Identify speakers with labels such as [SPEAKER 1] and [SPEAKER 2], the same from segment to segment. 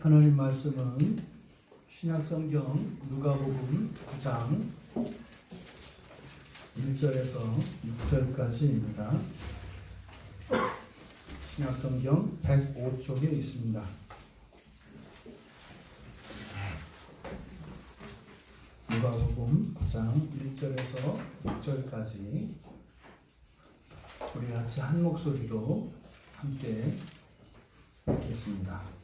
[SPEAKER 1] 하나님 말씀은 신약성경 누가복음 9장 1절에서 6절까지입니다. 신약성경 105쪽에 있습니다. 누가복음 9장 1절에서 6절까지 우리 같이 한 목소리로 함께 읽겠습니다.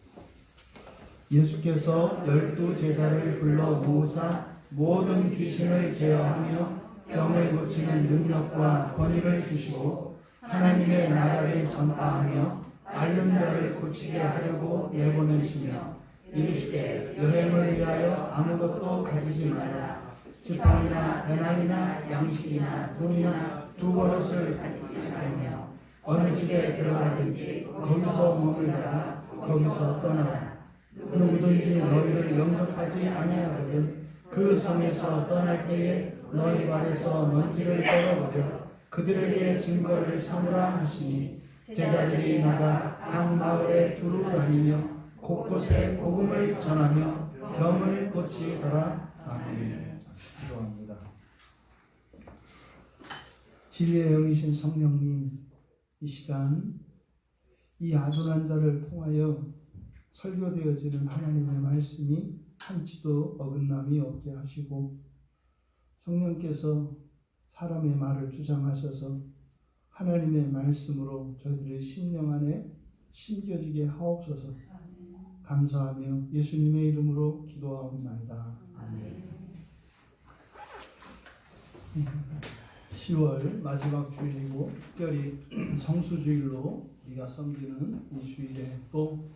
[SPEAKER 1] 예수께서 12 제자를 불러 모으사 모든 귀신을 제어하며 병을 고치는 능력과 권위를 주시고 하나님의 나라를 전파하며 앓는 자를 고치게 하려고 내보내시며 이르시되 여행을 위하여 아무것도 가지지 말라. 지팡이나 배낭이나 양식이나 돈이나 두 버릇을 가지지 말며 어느 집에 들어가든지 거기서 머물다가 거기서 떠나라. 누구든지 너희를 영접하지 아니하거든 그 성에서 떠날 때에 너희 발에서 먼지를 떨어버려 그들에게 증거를 삼으라 하시니 제자들이 나가 각 마을에 두루 다니며 곳곳에 복음을 전하며 병을 고치더라. 아멘. 기도합니다. 진리의 영이신 성령님, 이 시간 이 아둔한 자를 통하여 설교되어지는 하나님의 말씀이 한치도 어긋남이 없게 하시고 성령께서 사람의 말을 주장하셔서 하나님의 말씀으로 저희들의 심령 안에 심겨지게 하옵소서. 감사하며 예수님의 이름으로 기도하옵나이다. 아멘. 10월 마지막 주일이고 특별히 성수주일로 우리가 섬기는 이 주일에 또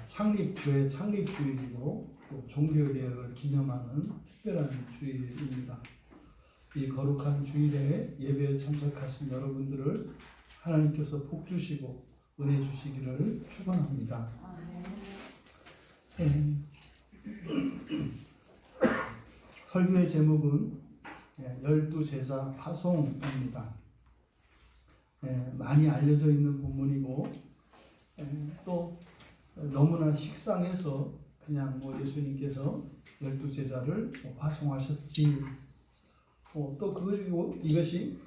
[SPEAKER 1] 창립교회 창립주일이고 또 종교개혁을 기념하는 특별한 주일입니다. 이 거룩한 주일에 예배에 참석하신 여러분들을 하나님께서 복 주시고 은혜 주시기를 축원합니다. 설교의 제목은 12 제자 파송입니다. 많이 알려져 있는 본문이고 또 너무나 식상해서 그냥 예수님께서 12 제자를 파송하셨지 또 그리고 이것이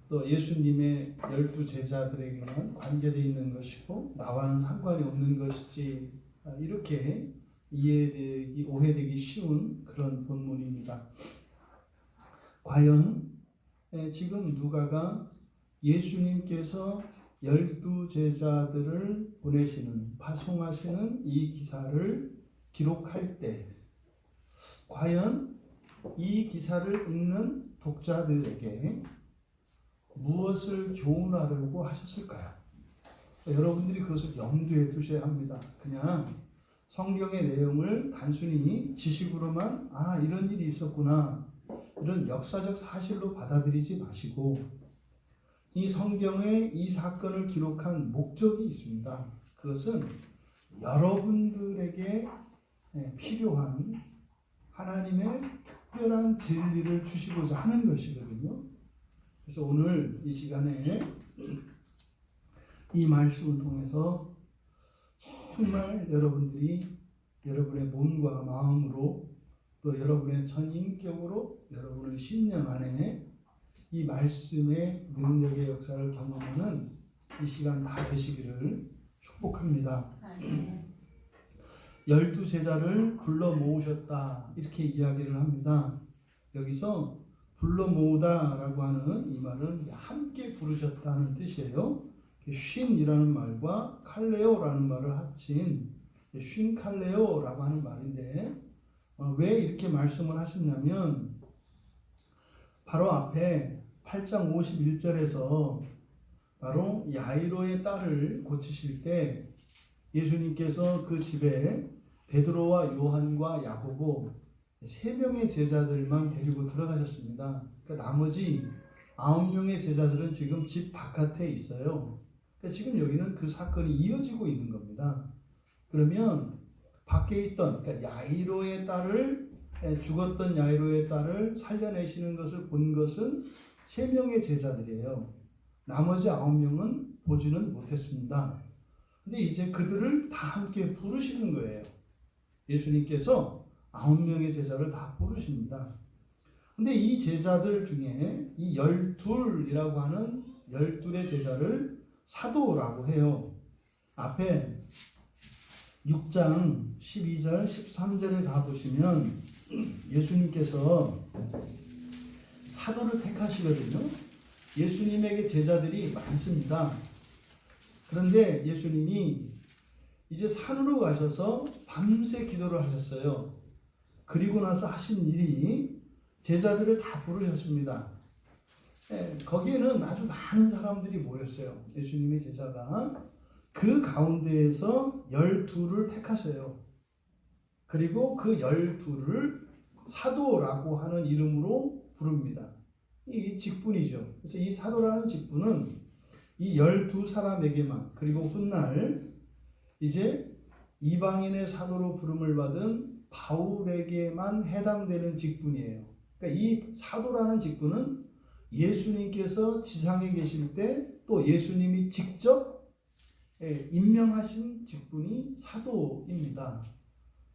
[SPEAKER 1] 또 예수님의 12 제자들에게는 관계되어 있는 것이고 나와는 상관이 없는 것이지 이렇게 이해되기 오해되기 쉬운 그런 본문입니다. 과연 지금 누가가 예수님께서 12 제자들을 보내시는 파송하시는 이 기사를 기록할 때 과연 이 기사를 읽는 독자들에게 무엇을 교훈하려고 하셨을까요? 여러분들이 그것을 염두에 두셔야 합니다. 그냥 성경의 내용을 단순히 지식으로만 이런 일이 있었구나 이런 역사적 사실로 받아들이지 마시고 이 성경에 이 사건을 기록한 목적이 있습니다. 그것은 여러분들에게 필요한 하나님의 특별한 진리를 주시고자 하는 것이거든요. 그래서 오늘 이 시간에 이 말씀을 통해서 정말 여러분들이 여러분의 몸과 마음으로 또 여러분의 전인격으로 여러분의 심령 안에 이 말씀의 능력의 역사를 경험하는 이 시간 다 되시기를 축복합니다. 12 제자를 불러 모으셨다 이렇게 이야기를 합니다. 여기서 불러 모으다라고 하는 이 말은 함께 부르셨다는 뜻이에요. 쉰이라는 말과 칼레오라는 말을 합친 쉰 칼레오라고 하는 말인데 왜 이렇게 말씀을 하셨냐면 바로 앞에 8장 51절에서 바로 야이로의 딸을 고치실 때 예수님께서 그 집에 베드로와 요한과 야고보 3명의 제자들만 데리고 들어가셨습니다. 그러니까 나머지 9명의 제자들은 지금 집 바깥에 있어요. 그러니까 지금 여기는 그 사건이 이어지고 있는 겁니다. 그러면 밖에 있던 그러니까 야이로의 딸을 죽었던 야이로의 딸을 살려내시는 것을 본 것은 3명의 제자들이에요. 나머지 9명은 보지는 못했습니다. 근데 이제 그들을 다 함께 부르시는 거예요. 예수님께서 9명의 제자를 다 부르십니다. 근데 이 제자들 중에 이 12이라고 하는 12의 제자를 사도라고 해요. 앞에 6장 12절 13절에 가보시면 예수님께서 사도를 택하시거든요. 예수님에게 제자들이 많습니다. 그런데 예수님이 이제 산으로 가셔서 밤새 기도를 하셨어요. 그리고 나서 하신 일이 제자들을 다 부르셨습니다. 거기에는 아주 많은 사람들이 모였어요. 예수님의 제자가. 그 가운데에서 12를 택하셔요. 그리고 그 12를 사도라고 하는 이름으로 부릅니다. 이 직분이죠. 그래서 이 사도라는 직분은 이 12사람에게만, 그리고 훗날 이제 이방인의 사도로 부름을 받은 바울에게만 해당되는 직분이에요. 그러니까 이 사도라는 직분은 예수님께서 지상에 계실 때 또 예수님이 직접 임명하신 직분이 사도입니다.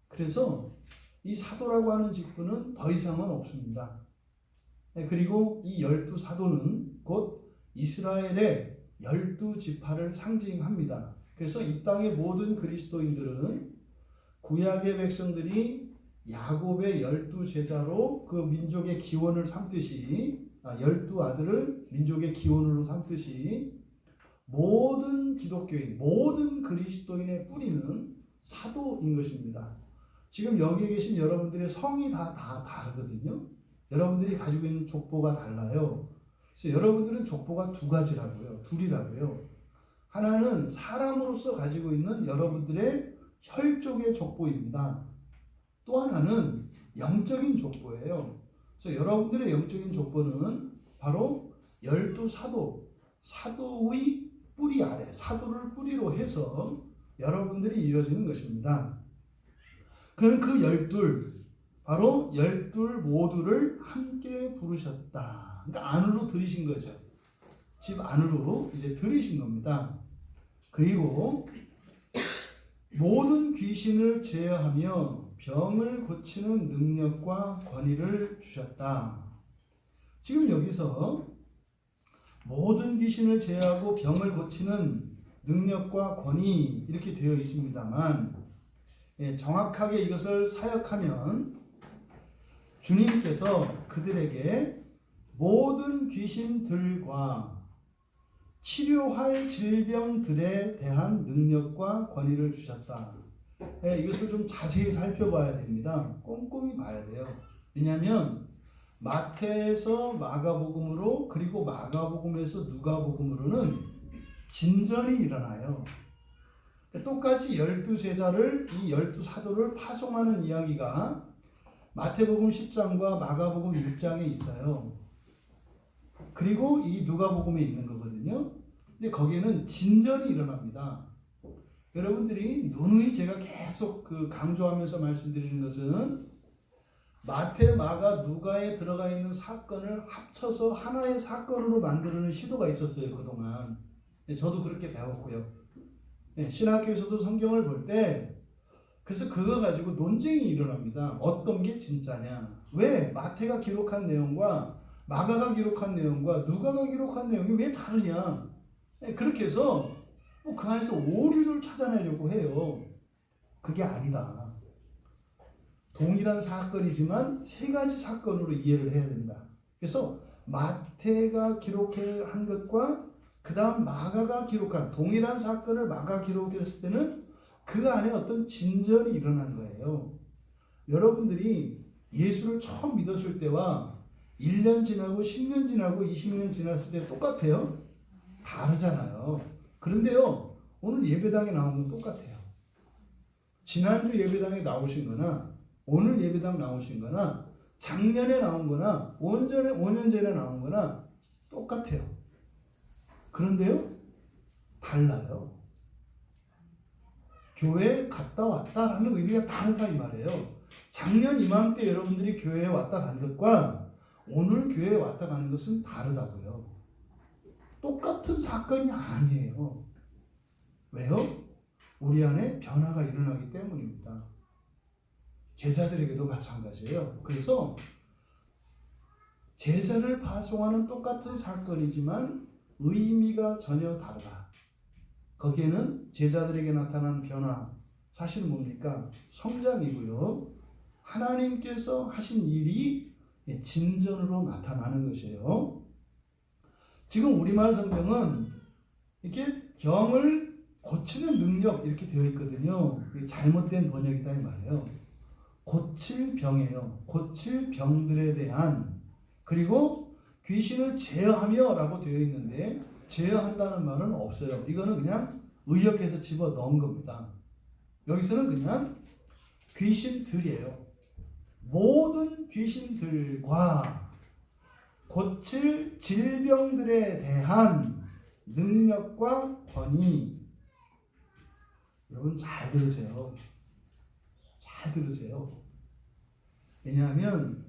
[SPEAKER 1] 그래서 이 사도라고 하는 직분은 더 이상은 없습니다. 그리고 이 12사도는 곧 이스라엘의 12지파를 상징합니다. 그래서 이 땅의 모든 그리스도인들은 구약의 백성들이 야곱의 12제자로 그 민족의 기원을 삼듯이 12아들을 민족의 기원으로 삼듯이 모든 기독교인, 모든 그리스도인의 뿌리는 사도인 것입니다. 지금 여기에 계신 여러분들의 성이 다 다르거든요. 여러분들이 가지고 있는 족보가 달라요. 그래서 여러분들은 족보가 두 가지라고요. 둘이라고요. 하나는 사람으로서 가지고 있는 여러분들의 혈족의 족보입니다. 또 하나는 영적인 족보예요. 그래서 여러분들의 영적인 족보는 바로 12사도, 사도의 뿌리 아래, 사도를 뿌리로 해서 여러분들이 이어지는 것입니다. 그럼 그 12, 바로 12 모두를 함께 부르셨다. 그러니까 안으로 들이신 거죠. 집 안으로 이제 들이신 겁니다. 그리고 모든 귀신을 제어하며 병을 고치는 능력과 권위를 주셨다. 지금 여기서 모든 귀신을 제어하고 병을 고치는 능력과 권위 이렇게 되어 있습니다만 정확하게 이것을 사역하면 주님께서 그들에게 모든 귀신들과 치료할 질병들에 대한 능력과 권위를 주셨다. 이것을 좀 자세히 살펴봐야 됩니다. 꼼꼼히 봐야 돼요. 왜냐하면 마태에서 마가복음으로, 그리고 마가복음에서 누가복음으로는 진전이 일어나요. 똑같이 12제자를, 이 12사도를 파송하는 이야기가 마태복음 10장과 마가복음 1장에 있어요. 그리고 이 누가복음에 있는 거거든요. 근데 거기에는 진전이 일어납니다. 여러분들이 누누이 제가 계속 강조하면서 말씀드리는 것은 마태, 마가, 누가에 들어가 있는 사건을 합쳐서 하나의 사건으로 만드는 시도가 있었어요, 그동안. 저도 그렇게 배웠고요. 신학교에서도 성경을 볼 때 그래서 그거 가지고 논쟁이 일어납니다. 어떤 게 진짜냐? 왜 마태가 기록한 내용과 마가가 기록한 내용과 누가가 기록한 내용이 왜 다르냐? 그렇게 해서 그 안에서 오류를 찾아내려고 해요. 그게 아니다. 동일한 사건이지만 세 가지 사건으로 이해를 해야 된다. 그래서 마태가 기록한 것과 그 다음 마가가 기록한 동일한 사건을 마가가 기록했을 때는 그 안에 어떤 진전이 일어난 거예요. 여러분들이 예수를 처음 믿었을 때와 1년 지나고 10년 지나고 20년 지났을 때 똑같아요? 다르잖아요. 그런데요, 오늘 예배당에 나온 건 똑같아요. 지난주 예배당에 나오신 거나 오늘 예배당 나오신 거나 작년에 나온 거나 5년 전에 나온 거나 똑같아요. 그런데요, 달라요. 교회에 갔다 왔다라는 의미가 다르다 이 말이에요. 작년 이맘때 여러분들이 교회에 왔다 간 것과 오늘 교회에 왔다 가는 것은 다르다고요. 똑같은 사건이 아니에요. 왜요? 우리 안에 변화가 일어나기 때문입니다. 제자들에게도 마찬가지예요. 그래서 제사를 파송하는 똑같은 사건이지만 의미가 전혀 다르다. 거기에는 제자들에게 나타난 변화, 사실 뭡니까? 성장이고요. 하나님께서 하신 일이 진전으로 나타나는 것이에요. 지금 우리말 성경은 이렇게 병을 고치는 능력 이렇게 되어 있거든요. 잘못된 번역이다 이 말이에요. 고칠 병이에요. 고칠 병들에 대한, 그리고 귀신을 제어하며 라고 되어 있는데 제어한다는 말은 없어요. 이거는 그냥 의역해서 집어 넣은 겁니다. 여기서는 그냥 귀신들이에요. 모든 귀신들과 고칠 질병들에 대한 능력과 권위. 여러분 잘 들으세요. 잘 들으세요. 왜냐하면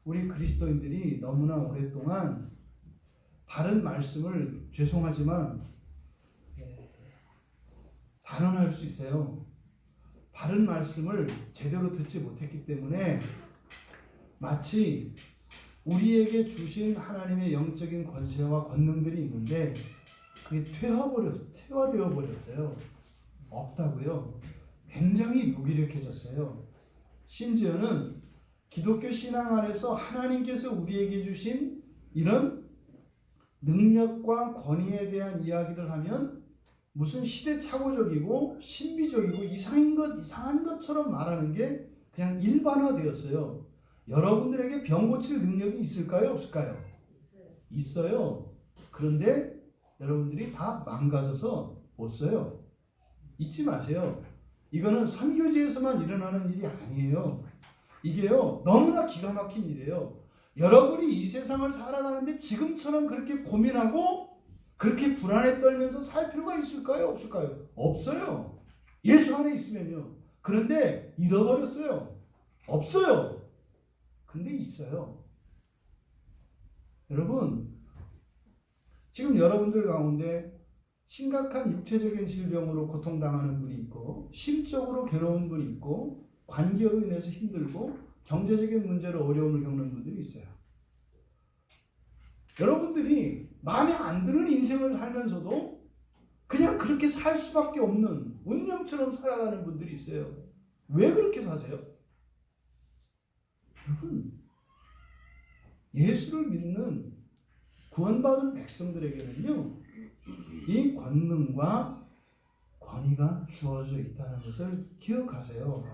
[SPEAKER 1] 우리 그리스도인들이 너무나 오랫동안 바른 말씀을, 죄송하지만 단언할 수 있어요. 바른 말씀을 제대로 듣지 못했기 때문에 마치 우리에게 주신 하나님의 영적인 권세와 권능들이 있는데 그게 퇴화되어 버렸어요. 없다고요. 굉장히 무기력해졌어요. 심지어는 기독교 신앙 안에서 하나님께서 우리에게 주신 이런 능력과 권위에 대한 이야기를 하면 무슨 시대착오적이고 신비적이고 이상한 것처럼 말하는 게 그냥 일반화되었어요. 여러분들에게 병 고칠 능력이 있을까요? 없을까요? 있어요. 그런데 여러분들이 다 망가져서 못 써요. 잊지 마세요. 이거는 선교지에서만 일어나는 일이 아니에요. 이게요, 너무나 기가 막힌 일이에요. 여러분이 이 세상을 살아가는데 지금처럼 그렇게 고민하고 그렇게 불안에 떨면서 살 필요가 있을까요? 없을까요? 없어요. 예수 안에 있으면요. 그런데 잃어버렸어요. 없어요. 근데 있어요. 여러분, 지금 여러분들 가운데 심각한 육체적인 질병으로 고통당하는 분이 있고, 심적으로 괴로운 분이 있고, 관계로 인해서 힘들고, 경제적인 문제로 어려움을 겪는 분들이 있어요. 여러분들이 마음에 안 드는 인생을 살면서도 그냥 그렇게 살 수밖에 없는 운명처럼 살아가는 분들이 있어요. 왜 그렇게 사세요? 여러분, 예수를 믿는 구원받은 백성들에게는요, 이 권능과 권위가 주어져 있다는 것을 기억하세요.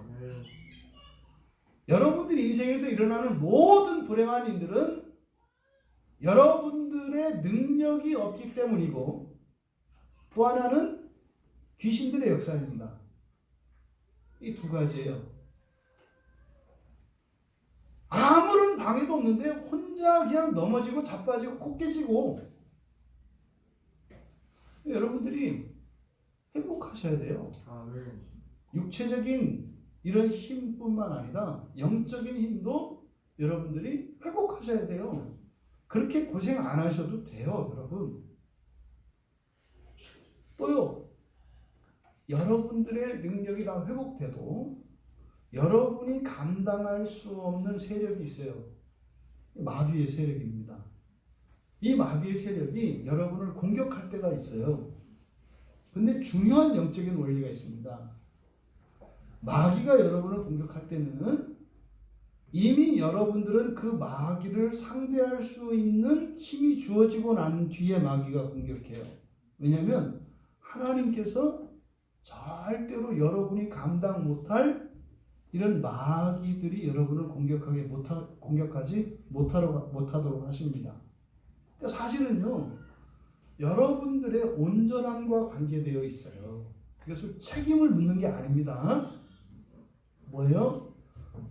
[SPEAKER 1] 여러분들이 인생에서 일어나는 모든 불행한 일들은 여러분들의 능력이 없기 때문이고, 또 하나는 귀신들의 역사입니다. 이 두 가지예요. 아무런 방해도 없는데 혼자 그냥 넘어지고 자빠지고 코 깨지고. 여러분들이 회복하셔야 돼요. 육체적인 이런 힘뿐만 아니라 영적인 힘도 여러분들이 회복하셔야 돼요. 그렇게 고생 안 하셔도 돼요, 여러분. 또요, 여러분들의 능력이 다 회복돼도 여러분이 감당할 수 없는 세력이 있어요. 마귀의 세력입니다. 이 마귀의 세력이 여러분을 공격할 때가 있어요. 근데 중요한 영적인 원리가 있습니다. 마귀가 여러분을 공격할 때는 이미 여러분들은 그 마귀를 상대할 수 있는 힘이 주어지고 난 뒤에 마귀가 공격해요. 왜냐하면 하나님께서 절대로 여러분이 감당 못할 이런 마귀들이 여러분을 공격하지 못하도록 하십니다. 그러니까 사실은요, 여러분들의 온전함과 관계되어 있어요. 그래서 책임을 묻는 게 아닙니다. 뭐예요?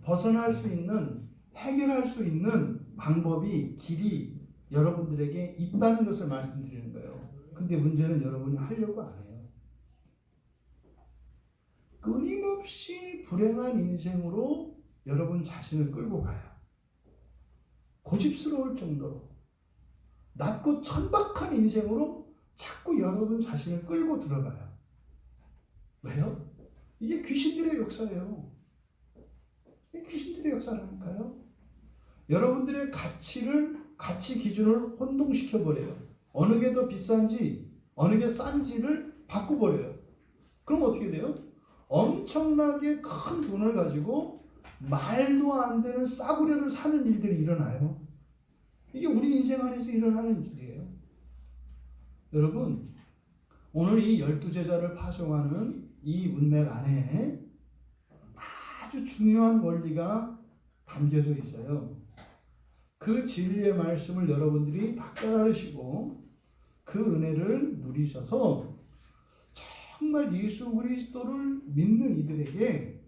[SPEAKER 1] 벗어날 수 있는, 해결할 수 있는 방법이, 길이 여러분들에게 있다는 것을 말씀드리는 거예요. 근데 문제는 여러분이 하려고 안 해요. 끊임없이 불행한 인생으로 여러분 자신을 끌고 가요. 고집스러울 정도로 낮고 천박한 인생으로 자꾸 여러분 자신을 끌고 들어가요. 왜요? 이게 귀신들의 역사예요. 이게 귀신들의 역사라니까요. 여러분들의 가치 기준을 혼동시켜버려요. 어느 게 더 비싼지, 어느 게 싼지를 바꿔버려요. 그럼 어떻게 돼요? 엄청나게 큰 돈을 가지고 말도 안 되는 싸구려를 사는 일들이 일어나요. 이게 우리 인생 안에서 일어나는 일이에요. 여러분, 오늘 이 12제자를 파송하는 이 문맥 안에 아주 중요한 원리가 담겨져 있어요. 그 진리의 말씀을 여러분들이 다 깨달으시고 그 은혜를 누리셔서 정말 예수 그리스도를 믿는 이들에게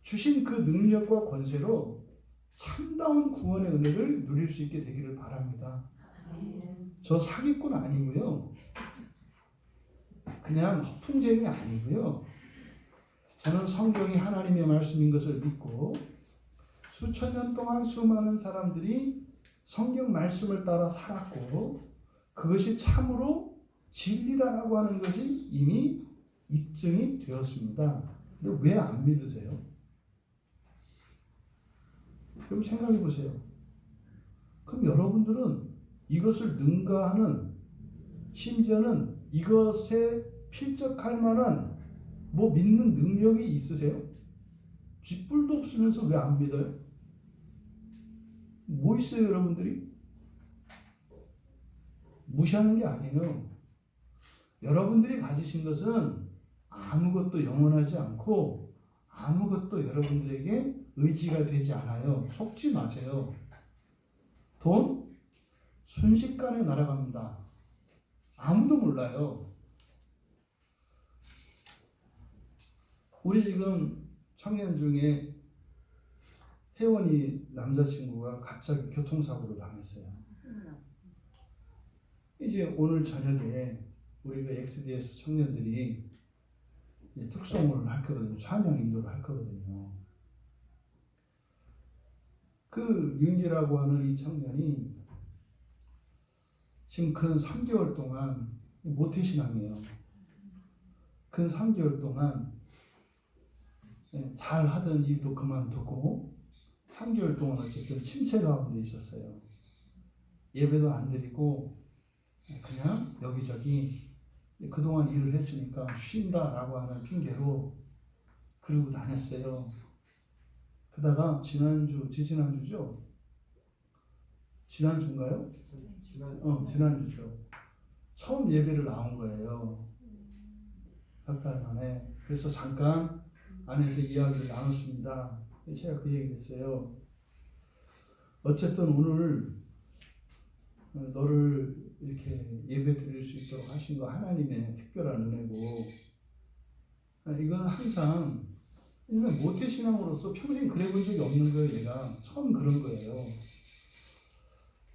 [SPEAKER 1] 주신 그 능력과 권세로 참다운 구원의 은혜를 누릴 수 있게 되기를 바랍니다. 저 사기꾼 아니고요. 그냥 허풍쟁이 아니고요. 저는 성경이 하나님의 말씀인 것을 믿고 수천 년 동안 수많은 사람들이 성경 말씀을 따라 살았고 그것이 참으로 진리다라고 하는 것이 이미 입증이 되었습니다. 근데 왜 안 믿으세요? 그럼 생각해 보세요. 그럼 여러분들은 이것을 능가하는, 심지어는 이것에 필적할 만한 믿는 능력이 있으세요? 쥐뿔도 없으면서 왜 안 믿어요? 뭐 있어요, 여러분들이? 무시하는 게 아니에요. 여러분들이 가지신 것은 아무것도 영원하지 않고 아무것도 여러분들에게 의지가 되지 않아요. 속지 마세요. 돈 순식간에 날아갑니다. 아무도 몰라요. 우리 지금 청년 중에 혜원이 남자친구가 갑자기 교통사고로 당했어요. 이제 오늘 저녁에 우리 그 XDS 청년들이 특송을 할 거거든요. 찬양 인도를 할 거거든요. 그 윤기라고 하는 이 청년이 지금 근 3개월 동안 모태신앙이에요. 근 3개월 동안 잘 하던 일도 그만두고 3개월 동안 어쨌든 침체 가운데 있었어요. 예배도 안 드리고 그냥 여기저기 그동안 일을 했으니까 쉰다라고 하는 핑계로 그러고 다녔어요. 그러다가 지난주죠? 지난주인가요? 지난주죠. 처음 예배를 나온 거예요. 몇 달 만에. 그래서 잠깐 안에서 이야기를 나눴습니다. 제가 그 얘기를 했어요. 어쨌든 오늘 너를 이렇게 예배 드릴 수 있도록 하신 거 하나님의 특별한 은혜고, 이건 항상 모태신앙으로서 평생 그래 본 적이 없는 거예요. 얘가 처음 그런 거예요.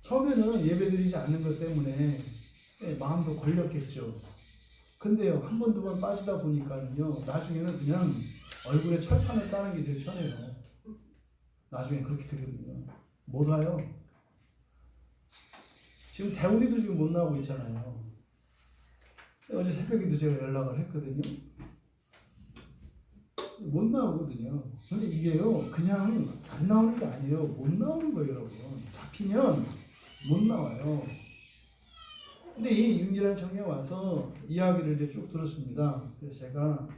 [SPEAKER 1] 처음에는 예배 드리지 않는 것 때문에 마음도 걸렸겠죠. 근데요, 한 번, 두 번 빠지다 보니까는요, 나중에는 그냥 얼굴에 철판을 까는 게 제일 편해요. 나중에 그렇게 되거든요. 못 와요. 지금 대우리도 지금 못 나오고 있잖아요. 어제 새벽에도 제가 연락을 했거든요. 못 나오거든요. 근데 이게요, 그냥 안 나오는 게 아니에요. 못 나오는 거예요, 여러분. 잡히면 못 나와요. 근데 이 윤기란 청년이 와서 이야기를 이제 쭉 들었습니다. 그래서 제가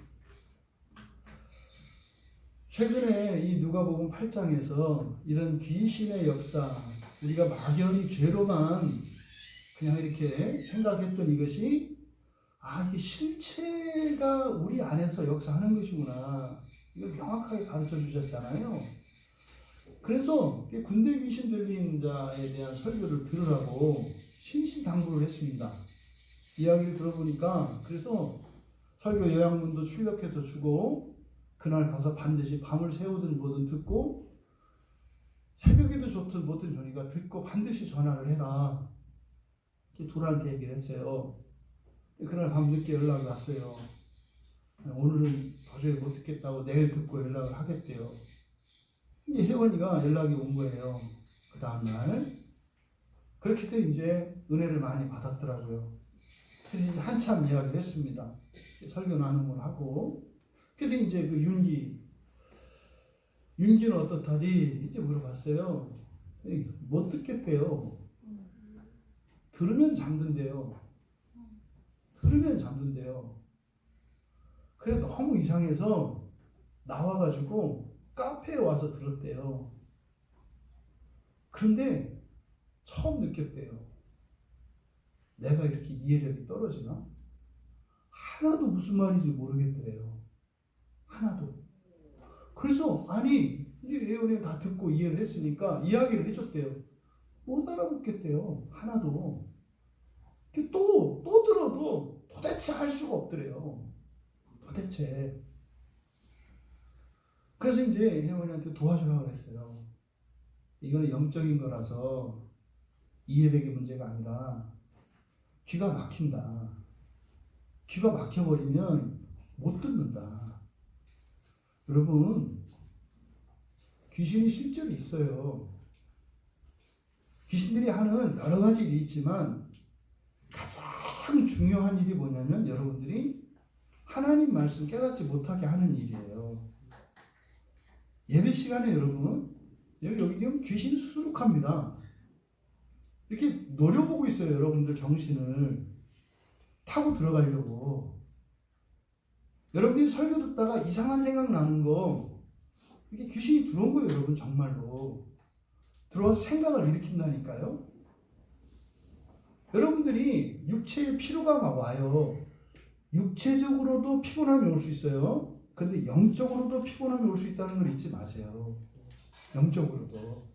[SPEAKER 1] 최근에 이 누가복음 8장에서 이런 귀신의 역사, 우리가 막연히 죄로만 그냥 이렇게 생각했던 이것이 이게 실체가 우리 안에서 역사하는 것이구나. 이걸 명확하게 가르쳐 주셨잖아요. 그래서 군대 귀신 들린 자에 대한 설교를 들으라고 신신당부를 했습니다. 이야기를 들어보니까 그래서 설교 요약문도 출력해서 주고 그날 가서 반드시 밤을 새우든 뭐든 듣고 새벽에도 좋든 뭐든 저희가 듣고 반드시 전화를 해라. 둘한테 얘기를 했어요. 그날 밤 늦게 연락이 왔어요. 오늘은 도저히 못 듣겠다고 내일 듣고 연락을 하겠대요. 이제 혜원이가 연락이 온 거예요. 그 다음날. 그렇게 해서 이제 은혜를 많이 받았더라고요. 그래서 이제 한참 이야기를 했습니다. 설교 나눔을 하고 그래서 이제 그 윤기는 어떻다디 이제 물어봤어요. 못 듣겠대요. 들으면 잠든대요. 들으면 잠든대요. 그래 너무 이상해서 나와가지고 카페에 와서 들었대요. 그런데 처음 느꼈대요. 내가 이렇게 이해력이 떨어지나? 하나도 무슨 말인지 모르겠더래요. 하나도. 그래서 아니 이제 예언이 다 듣고 이해를 했으니까 이야기를 해줬대요. 못 알아듣겠대요. 하나도. 또 들어도 도대체 할 수가 없더래요. 도대체. 그래서 이제 혜원이한테 도와주라고 그랬어요. 이거는 영적인 거라서 이해력의 문제가 아니라 귀가 막힌다. 귀가 막혀버리면 못 듣는다. 여러분, 귀신이 실제로 있어요. 귀신들이 하는 여러 가지 일이 있지만 가장 중요한 일이 뭐냐면 여러분들이 하나님 말씀 깨닫지 못하게 하는 일이에요. 예배 시간에 여러분, 여기 지금 귀신 수두룩합니다. 이렇게 노려보고 있어요. 여러분들 정신을 타고 들어가려고. 여러분들이 설교 듣다가 이상한 생각 나는 거, 이게 귀신이 들어온 거예요. 여러분 정말로. 들어와서 생각을 일으킨다니까요. 여러분들이 육체의 피로가 막 와요. 육체적으로도 피곤함이 올 수 있어요. 근데 영적으로도 피곤함이 올 수 있다는 걸 잊지 마세요. 영적으로도.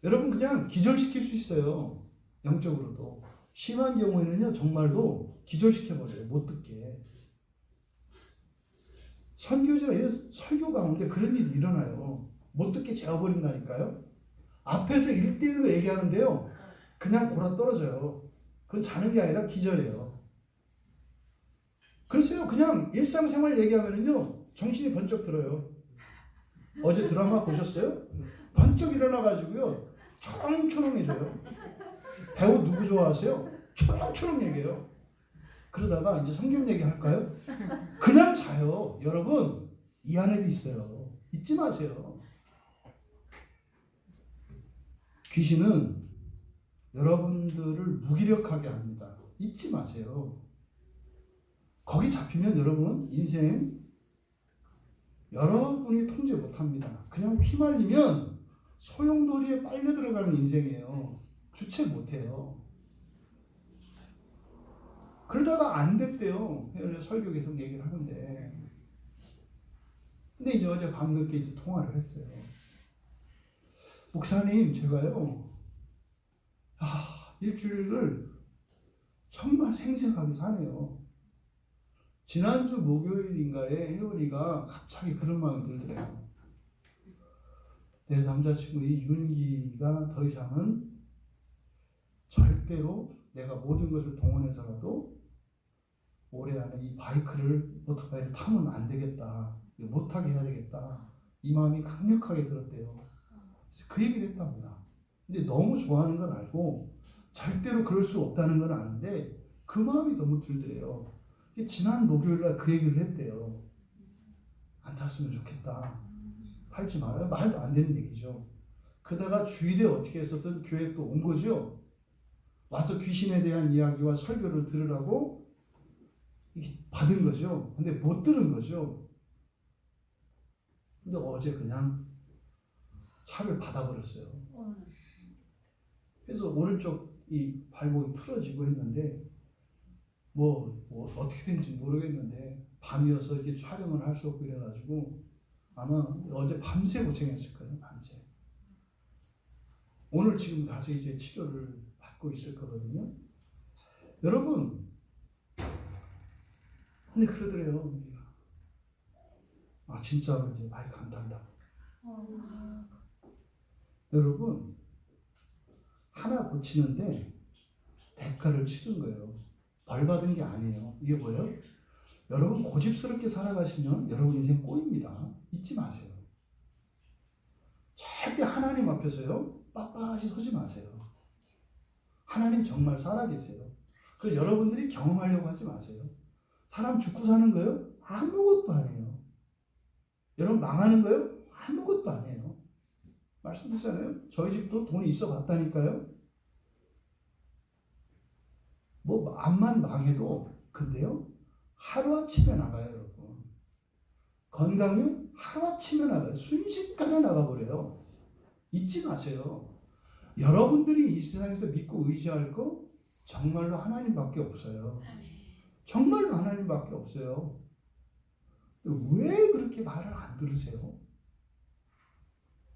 [SPEAKER 1] 여러분 그냥 기절시킬 수 있어요. 영적으로도. 심한 경우에는요 정말로 기절시켜버려요. 못 듣게. 선교지나 이런 설교 가운데 그런 일이 일어나요. 못 듣게 재워버린다니까요. 앞에서 1대1로 얘기하는데요. 그냥 골아 떨어져요. 그건 자는 게 아니라 기절해요. 그래서요 그냥 일상생활 얘기하면은요 정신이 번쩍 들어요. 어제 드라마 보셨어요? 번쩍 일어나가지고요 초롱초롱해져요. 배우 누구 좋아하세요? 초롱초롱 얘기해요. 그러다가 이제 성경 얘기할까요? 그냥 자요. 여러분 이 안에도 있어요. 잊지 마세요. 귀신은 여러분들을 무기력하게 합니다. 잊지 마세요. 거기 잡히면 여러분 인생 여러분이 통제 못합니다. 그냥 휘말리면 소용돌이에 빨려 들어가는 인생이에요. 주체 못해요. 그러다가 안 됐대요. 설교 계속 얘기를 하는데. 근데 이제 어제 밤늦게 이제 통화를 했어요. 목사님, 제가요, 일주일을 정말 생생하게 사네요. 지난주 목요일인가에 혜원이가 갑자기 그런 마음이 들더래요. 내 남자친구 이 윤기가 더 이상은 절대로 내가 모든 것을 동원해서라도 올해 안에 이 오토바이를 타면 안 되겠다. 못하게 해야 되겠다. 이 마음이 강력하게 들었대요. 그래서 그 얘기를 했답니다. 근데 너무 좋아하는 건 알고 절대로 그럴 수 없다는 건 아는데 그 마음이 너무 들더래요. 지난 목요일날 그 얘기를 했대요. 안 탔으면 좋겠다. 팔지 말아요. 말도 안 되는 얘기죠. 그러다가 주일에 어떻게 했었든 교회에 또 온 거죠. 와서 귀신에 대한 이야기와 설교를 들으라고 받은 거죠. 근데 못 들은 거죠. 근데 어제 그냥 차를 받아버렸어요. 그래서 오른쪽 이 발목이 풀어지고 했는데 뭐 어떻게 된지 모르겠는데 밤이어서 이렇게 촬영을 할 수 없고 이래가지고 아마 어제 밤새 고생했을 거예요. 밤새. 오늘 지금 가서 이제 치료를 받고 있을 거거든요. 여러분, 근데 그러더래요. 우리가. 진짜로 이제 바이크 안 탄다. 여러분, 하나 고치는데 대가를 치른 거예요. 벌 받은 게 아니에요. 이게 뭐예요? 여러분 고집스럽게 살아가시면 여러분 인생 꼬입니다. 잊지 마세요. 절대 하나님 앞에서요 빳빳이 서지 마세요. 하나님 정말 살아계세요. 그래서 여러분들이 경험하려고 하지 마세요. 사람 죽고 사는 거요? 아무것도 아니에요. 여러분 망하는 거예요? 아무것도 아니에요. 말씀드렸잖아요. 저희 집도 돈이 있어 봤다니까요. 뭐 암만 망해도 근데요. 하루아침에 나가요, 여러분. 건강이요? 하루아침에 나가요. 순식간에 나가버려요. 잊지 마세요. 여러분들이 이 세상에서 믿고 의지할 거 정말로 하나님밖에 없어요. 정말로 하나님밖에 없어요. 왜 그렇게 말을 안 들으세요?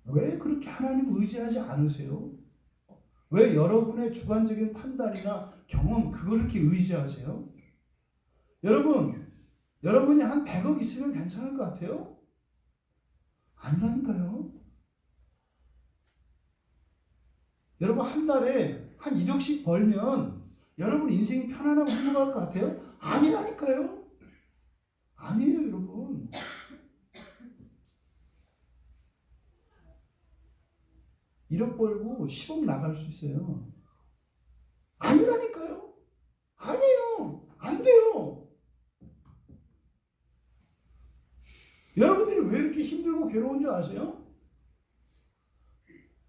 [SPEAKER 1] 왜 그렇게 하나님 의지하지 않으세요? 왜 여러분의 주관적인 판단이나 경험 그렇게 의지하세요? 여러분이 한 100억 있으면 괜찮을 것 같아요? 아니라니까요. 여러분 한 달에 한 1억씩 벌면 여러분 인생이 편안하고 행복할 것 같아요? 아니라니까요. 아니에요, 여러분. 1억 벌고 10억 나갈 수 있어요. 아니라니까요. 아니에요. 안 돼요. 여러분들이 왜 이렇게 힘들고 괴로운 줄 아세요?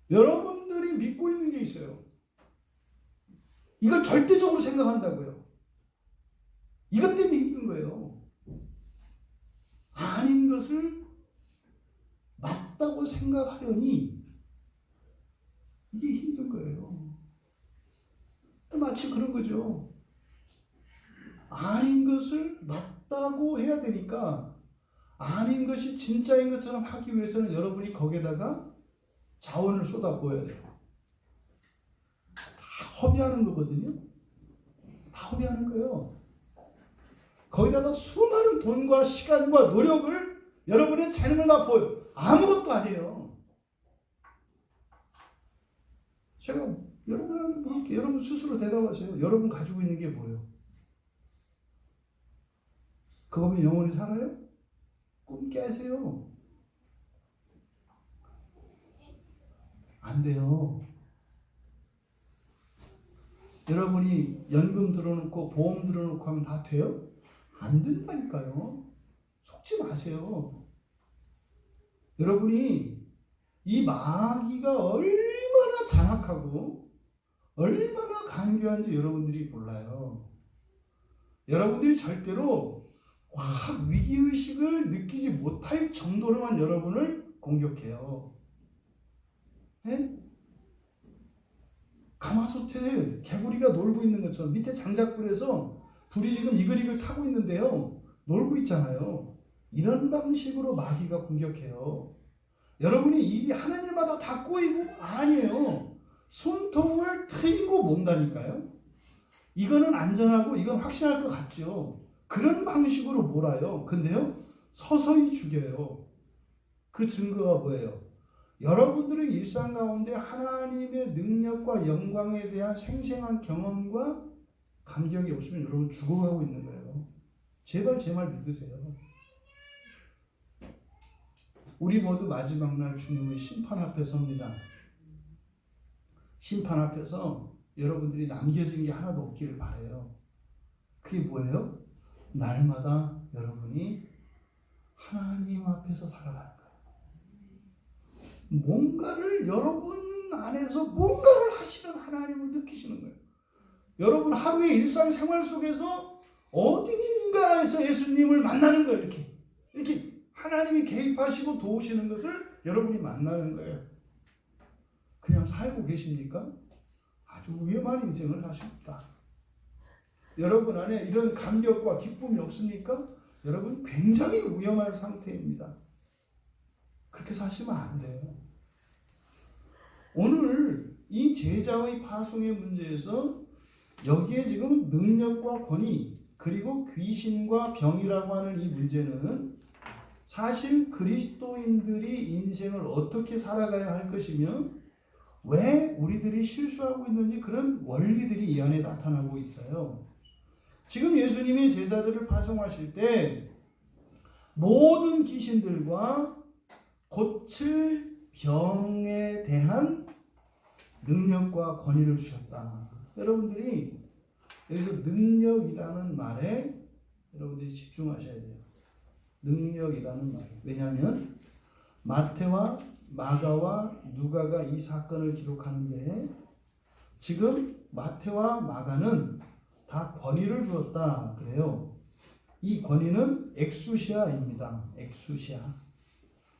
[SPEAKER 1] 여러분들이 믿고 있는 게 있어요. 이걸 절대적으로 생각한다고요. 이것 때문에 힘든 거예요. 아닌 것을 맞다고 생각하려니 이게 힘든 거예요. 마치 그런 거죠. 아닌 것을 맞다고 해야 되니까 아닌 것이 진짜인 것처럼 하기 위해서는 여러분이 거기에다가 자원을 쏟아부어야 돼요. 다 허비하는 거거든요. 다 허비하는 거예요. 거기다가 수많은 돈과 시간과 노력을 여러분의 재능을 다 보여요. 아무것도 아니에요. 제가 여러분한테 물을게요. 여러분 스스로 대답하세요. 여러분 가지고 있는 게 뭐예요? 그거면 영원히 살아요? 꿈 깨세요. 안 돼요. 여러분이 연금 들어놓고 보험 들어놓고 하면 다 돼요? 안 된다니까요. 속지 마세요. 여러분이 이 마귀가 얼마나 장악하고 얼마나 간교한지 여러분들이 몰라요. 여러분들이 절대로 과학 위기의식을 느끼지 못할 정도로만 여러분을 공격해요. 네? 가마솥에 개구리가 놀고 있는 것처럼 밑에 장작불에서 불이 지금 이글이글 타고 있는데요. 놀고 있잖아요. 이런 방식으로 마귀가 공격해요. 여러분이 일이 하나님마다 다 꼬이고 아니에요. 숨통을 트이고 몬다니까요. 이거는 안전하고 이건 확신할 것 같죠. 그런 방식으로 몰아요. 근데요. 서서히 죽여요. 그 증거가 뭐예요? 여러분들의 일상 가운데 하나님의 능력과 영광에 대한 생생한 경험과 감격이 없으면 여러분 죽어가고 있는 거예요. 제발 제 말 믿으세요. 우리 모두 마지막 날 주님의 심판 앞에 섭니다. 심판 앞에서 여러분들이 남겨진 게 하나도 없기를 바라요. 그게 뭐예요? 날마다 여러분이 하나님 앞에서 살아가는 거예요. 뭔가를 여러분 안에서 뭔가를 하시는 하나님을 느끼시는 거예요. 여러분 하루의 일상생활 속에서 어딘가에서 예수님을 만나는 거예요. 이렇게 하나님이 개입하시고 도우시는 것을 여러분이 만나는 거예요. 그냥 살고 계십니까? 아주 위험한 인생을 사십니다. 여러분 안에 이런 감격과 기쁨이 없습니까? 여러분 굉장히 위험한 상태입니다. 그렇게 사시면 안 돼요. 오늘 이 제자의 파송의 문제에서 여기에 지금 능력과 권위 그리고 귀신과 병이라고 하는 이 문제는 사실 그리스도인들이 인생을 어떻게 살아가야 할 것이며 왜 우리들이 실수하고 있는지 그런 원리들이 이 안에 나타나고 있어요. 지금 예수님이 제자들을 파송하실 때 모든 귀신들과 고칠 병에 대한 능력과 권위를 주셨다. 여러분들이 여기서 능력이라는 말에 여러분들이 집중하셔야 돼요. 능력이라는 말. 왜냐하면 마태와 마가와 누가가 이 사건을 기록하는데 지금 마태와 마가는 다 권위를 주었다 그래요. 이 권위는 엑수시아입니다. 엑수시아.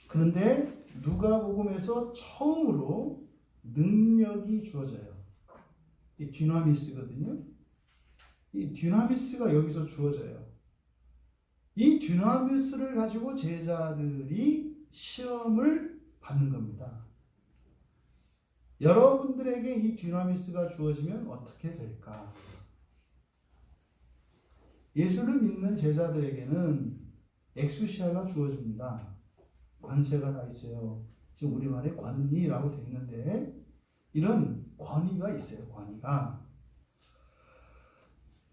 [SPEAKER 1] 그런데 누가복음에서 처음으로 능력이 주어져요. 이 dynamis거든요. 이 dynamis가 여기서 주어져요. 이 dynamis를 가지고 제자들이 시험을 받는 겁니다. 여러분들에게 이 dynamis가 주어지면 어떻게 될까? 예수를 믿는 제자들에게는 엑수시아가 주어집니다. 권세가 다 있어요. 지금 우리말에 권위라고 되어 있는데 이런 권위가 있어요. 권위가.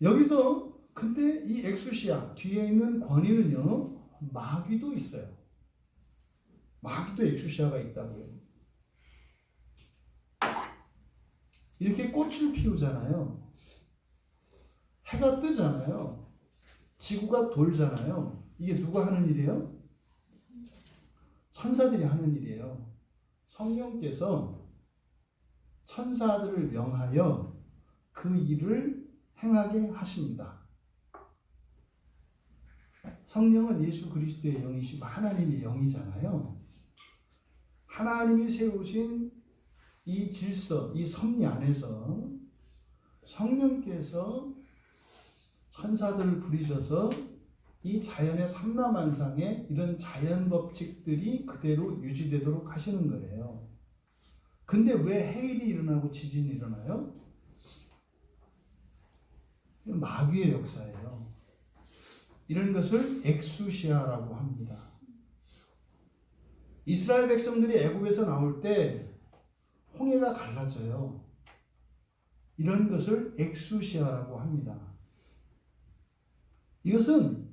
[SPEAKER 1] 여기서 근데 이 엑수시아 뒤에 있는 권위는요. 마귀도 있어요. 마귀도 엑수시아가 있다고요. 이렇게 꽃을 피우잖아요. 해가 뜨잖아요. 지구가 돌잖아요. 이게 누가 하는 일이에요? 천사들이 하는 일이에요. 성령께서 천사들을 명하여 그 일을 행하게 하십니다. 성령은 예수 그리스도의 영이시고 하나님의 영이잖아요. 하나님이 세우신 이 질서, 이 섭리 안에서 성령께서 천사들을 부리셔서 이 자연의 삼라만상에 이런 자연 법칙들이 그대로 유지되도록 하시는 거예요. 근데 왜 해일이 일어나고 지진이 일어나요? 마귀의 역사예요. 이런 것을 엑수시아라고 합니다. 이스라엘 백성들이 애굽에서 나올 때 홍해가 갈라져요. 이런 것을 엑수시아라고 합니다. 이것은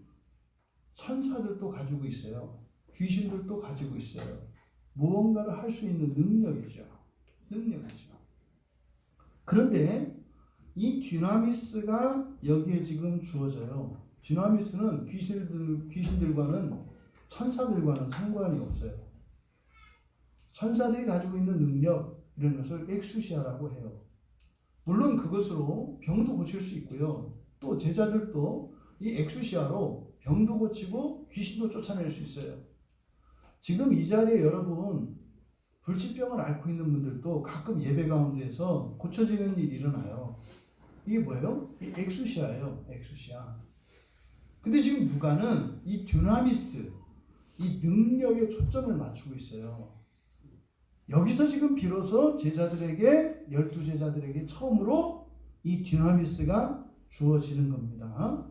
[SPEAKER 1] 천사들도 가지고 있어요. 귀신들도 가지고 있어요. 무언가를 할 수 있는 능력이죠. 능력이죠. 그런데 이 dynamis가 여기에 지금 주어져요. dynamis는 귀신들과는 천사들과는 상관이 없어요. 천사들이 가지고 있는 능력 이런 것을 엑수시아라고 해요. 물론 그것으로 병도 고칠 수 있고요. 또 제자들도 이 엑수시아로 병도 고치고 귀신도 쫓아낼 수 있어요. 지금 이 자리에 여러분 불치병을 앓고 있는 분들도 가끔 예배 가운데에서 고쳐지는 일이 일어나요. 이게 뭐예요? 이 엑수시아예요. 엑수시아. 근데 지금 누가는 이 dynamis, 이 능력에 초점을 맞추고 있어요. 여기서 지금 비로소 제자들에게 12제자들에게 처음으로 이 dynamis가 주어지는 겁니다.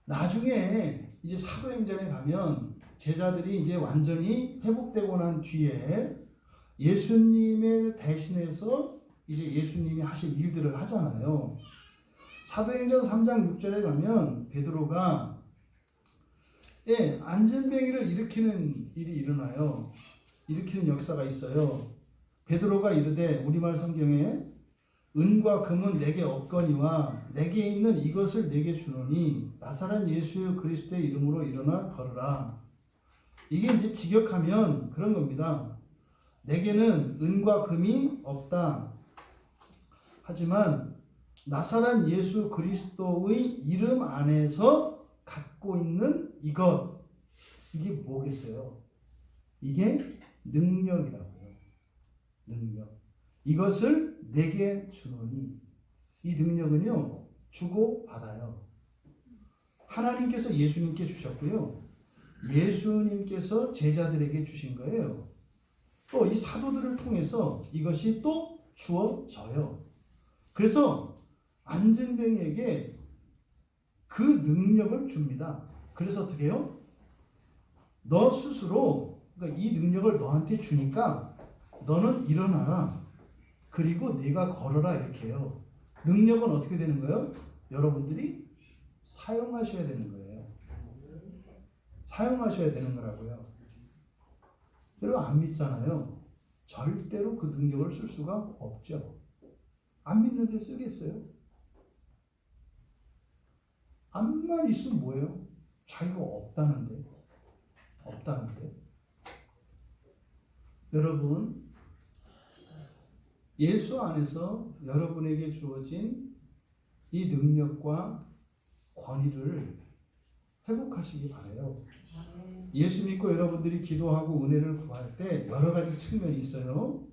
[SPEAKER 1] 나중에 이제 사도행전에 가면 제자들이 이제 완전히 회복되고 난 뒤에 예수님을 대신해서 이제 예수님이 하실 일들을 하잖아요. 사도행전 3장 6절에 가면 베드로가 안전뱅이를 일으키는 일이 일어나요. 일으키는 역사가 있어요. 베드로가 이르되 우리말 성경에 은과 금은 내게 없거니와 내게 있는 이것을 내게 주노니 나사렛 예수 그리스도의 이름으로 일어나 걸으라. 이게 이제 직역하면 그런 겁니다. 내게는 은과 금이 없다. 하지만 나사렛 예수 그리스도의 이름 안에서 갖고 있는 이것, 이게 뭐겠어요? 이게 능력이라고요. 능력. 이것을 내게 주노니, 이 능력은요 주고 받아요. 하나님께서 예수님께 주셨고요. 예수님께서 제자들에게 주신 거예요. 또 이 사도들을 통해서 이것이 또 주어져요. 그래서 안진뱅이에게 그 능력을 줍니다. 그래서 어떻게 해요? 너 스스로, 그러니까 이 능력을 너한테 주니까 너는 일어나라. 그리고 네가 걸어라 이렇게 해요. 능력은 어떻게 되는 거예요? 여러분들이 사용하셔야 되는 거예요. 사용하셔야 되는 거라고요. 여러분 안 믿잖아요. 절대로 그 능력을 쓸 수가 없죠. 안 믿는데 쓰겠어요? 암만 있으면 뭐예요? 자기가 없다는데. 여러분, 예수 안에서 여러분에게 주어진 이 능력과 권위를 회복하시기 바라요. 예수 믿고 여러분들이 기도하고 은혜를 구할 때 여러 가지 측면이 있어요.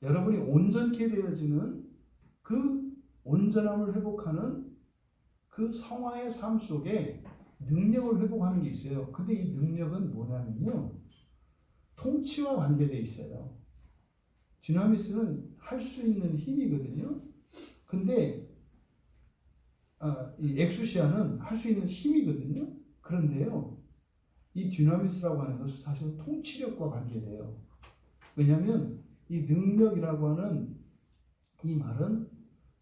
[SPEAKER 1] 여러분이 온전케 되어지는 그 온전함을 회복하는 그 성화의 삶 속에 능력을 회복하는 게 있어요. 근데 이 능력은 뭐냐면요, 통치와 관계되어 있어요. 듀나미스는 할 수 있는 힘이거든요. 근데 이 엑수시아는 할 수 있는 힘이거든요. 그런데요, 이 듀나미스라고 하는 것은 사실 통치력과 관계돼요. 왜냐하면 이 능력이라고 하는 이 말은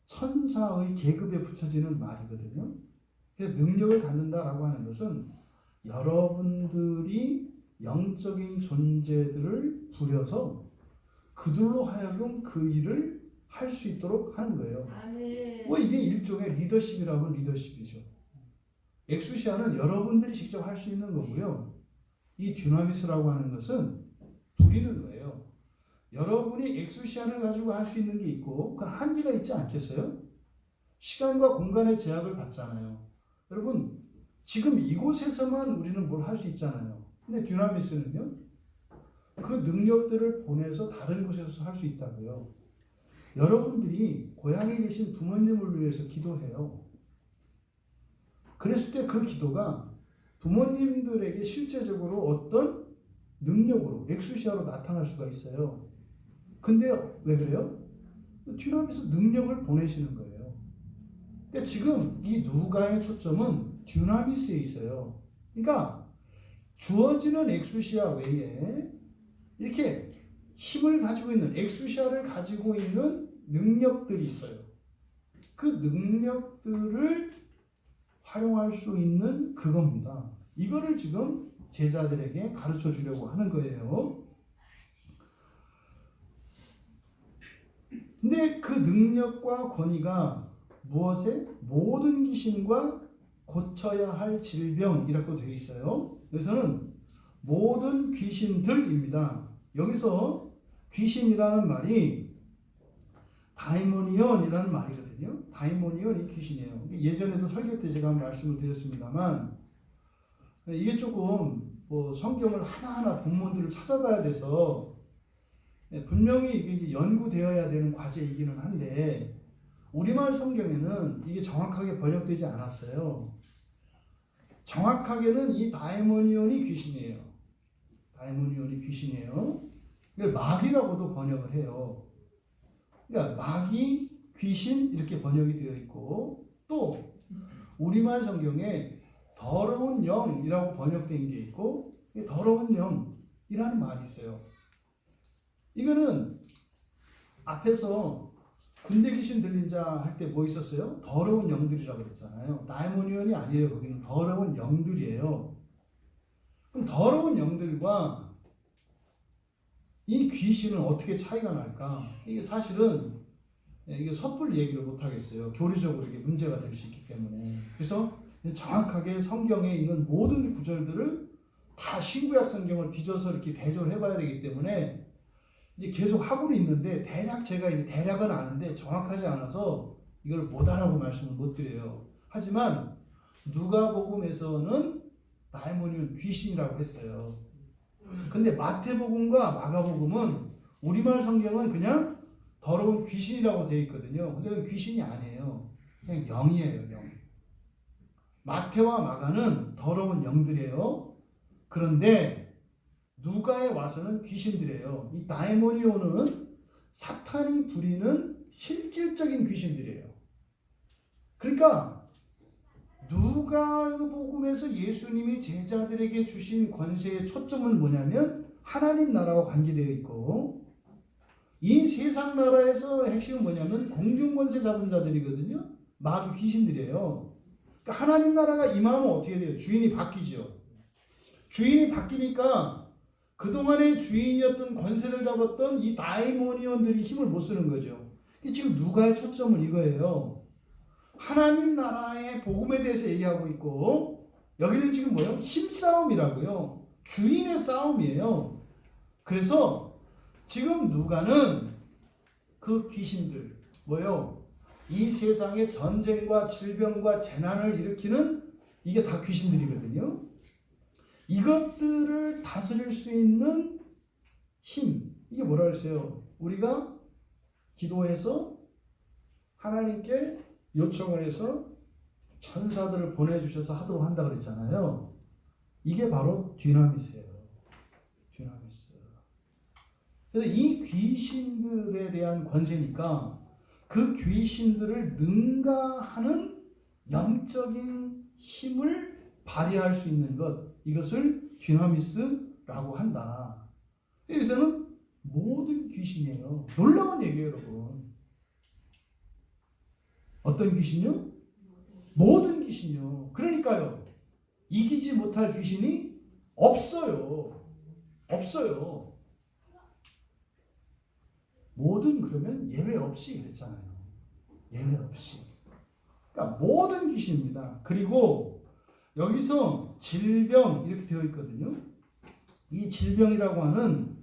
[SPEAKER 1] 천사의 계급에 붙여지는 말이거든요. 그래서 능력을 갖는다라고 하는 것은 여러분들이 영적인 존재들을 부려서 그들로 하여금 그 일을 할 수 있도록 하는 거예요. 뭐 이게 일종의 리더십이라면 리더십이죠. 엑수시아는 여러분들이 직접 할 수 있는 거고요. 이 듀나미스라고 하는 것은 부리는 거예요. 여러분이 엑수시아를 가지고 할 수 있는 게 있고 그 한계가 있지 않겠어요? 시간과 공간의 제약을 받잖아요. 여러분, 지금 이곳에서만 우리는 뭘 할 수 있잖아요. 근데 듀나미스는요, 그 능력들을 보내서 다른 곳에서 할 수 있다고요. 여러분들이 고향에 계신 부모님을 위해서 기도해요. 그랬을 때 그 기도가 부모님들에게 실제적으로 어떤 능력으로, 엑수시아로 나타날 수가 있어요. 근데 왜 그래요? 듀나미스 능력을 보내시는 거예요. 그러니까 지금 이 누가의 초점은 듀나미스에 있어요. 그러니까 주어지는 엑수시아 외에 이렇게 힘을 가지고 있는, 엑수시아를 가지고 있는 능력들이 있어요. 그 능력들을 활용할 수 있는 그겁니다. 이거를 지금 제자들에게 가르쳐 주려고 하는 거예요. 근데 그 능력과 권위가 무엇에? 모든 귀신과 고쳐야 할 질병이라고 되어 있어요. 여기서는 모든 귀신들입니다. 여기서 귀신이라는 말이 다이모니온이라는 말이거든요. 다이모니온이 귀신이에요. 예전에도 설교 때 제가 말씀을 드렸습니다만, 이게 조금 뭐 성경을 하나하나 본문들을 찾아봐야 돼서 분명히 이게 이제 연구되어야 되는 과제이기는 한데, 우리말 성경에는 이게 정확하게 번역되지 않았어요. 정확하게는 이 다이모니온이 귀신이에요. 다이모니온이 귀신이에요. 마귀라고도 번역을 해요. 그러니까 마귀, 귀신 이렇게 번역이 되어 있고, 또 우리말 성경에 더러운 영이라고 번역된 게 있고, 더러운 영이라는 말이 있어요. 이거는 앞에서 군대 귀신 들린 자 할 때 뭐 있었어요? 더러운 영들이라고 그랬잖아요. 다이모니온이 아니에요. 거기는 더러운 영들이에요. 그럼 더러운 영들과 이 귀신은 어떻게 차이가 날까? 이게 사실은 이게 섣불리 얘기를 못 하겠어요. 교리적으로 이게 문제가 될 수 있기 때문에. 그래서 정확하게 성경에 있는 모든 구절들을 다 신구약 성경을 뒤져서 이렇게 대조를 해봐야 되기 때문에 이제 계속 하고는 있는데, 대략 제가 이제 대략은 아는데 정확하지 않아서 이걸 못하라고 말씀을 못 드려요. 하지만 누가복음에서는 다이모니온 귀신이라고 했어요. 근데 마태복음과 마가복음은 우리말 성경은 그냥 더러운 귀신이라고 되어 있거든요. 근데 귀신이 아니에요. 그냥 영이에요, 영. 마태와 마가는 더러운 영들이에요. 그런데 누가에 와서는 귀신들이에요. 이 다이모니온은 사탄이 부리는 실질적인 귀신들이에요. 그러니까 누가복음에서 예수님이 제자들에게 주신 권세의 초점은 뭐냐면 하나님 나라와 관계되어 있고, 이 세상 나라에서 핵심은 뭐냐면 공중 권세 잡은 자들이거든요. 마귀 귀신들이에요. 그러니까 하나님 나라가 임하면 어떻게 돼요? 주인이 바뀌죠. 주인이 바뀌니까 그동안의 주인이었던 권세를 잡았던 이 다이모니온들이 힘을 못 쓰는 거죠. 지금 누가의 초점은 이거예요. 하나님 나라의 복음에 대해서 얘기하고 있고, 여기는 지금 뭐예요? 힘싸움이라고요. 주인의 싸움이에요. 그래서 지금 누가는 그 귀신들, 뭐예요? 이 세상에 전쟁과 질병과 재난을 일으키는 이게 다 귀신들이거든요. 이것들을 다스릴 수 있는 힘, 이게 뭐라 그랬어요? 우리가 기도해서 하나님께 요청을 해서 천사들을 보내주셔서 하도록 한다 그랬잖아요. 이게 바로 듀나미스예요. 듀나미스. 그래서 이 귀신들에 대한 권세니까 그 귀신들을 능가하는 영적인 힘을 발휘할 수 있는 것, 이것을 듀나미스라고 한다. 여기서는 모든 귀신이에요. 놀라운 얘기예요, 여러분. 어떤 귀신이요? 모든 귀신이요. 그러니까요, 이기지 못할 귀신이 없어요. 없어요. 모든, 그러면 예외 없이 그랬잖아요. 예외 없이. 그러니까 모든 귀신입니다. 그리고 여기서 질병 이렇게 되어 있거든요. 이 질병이라고 하는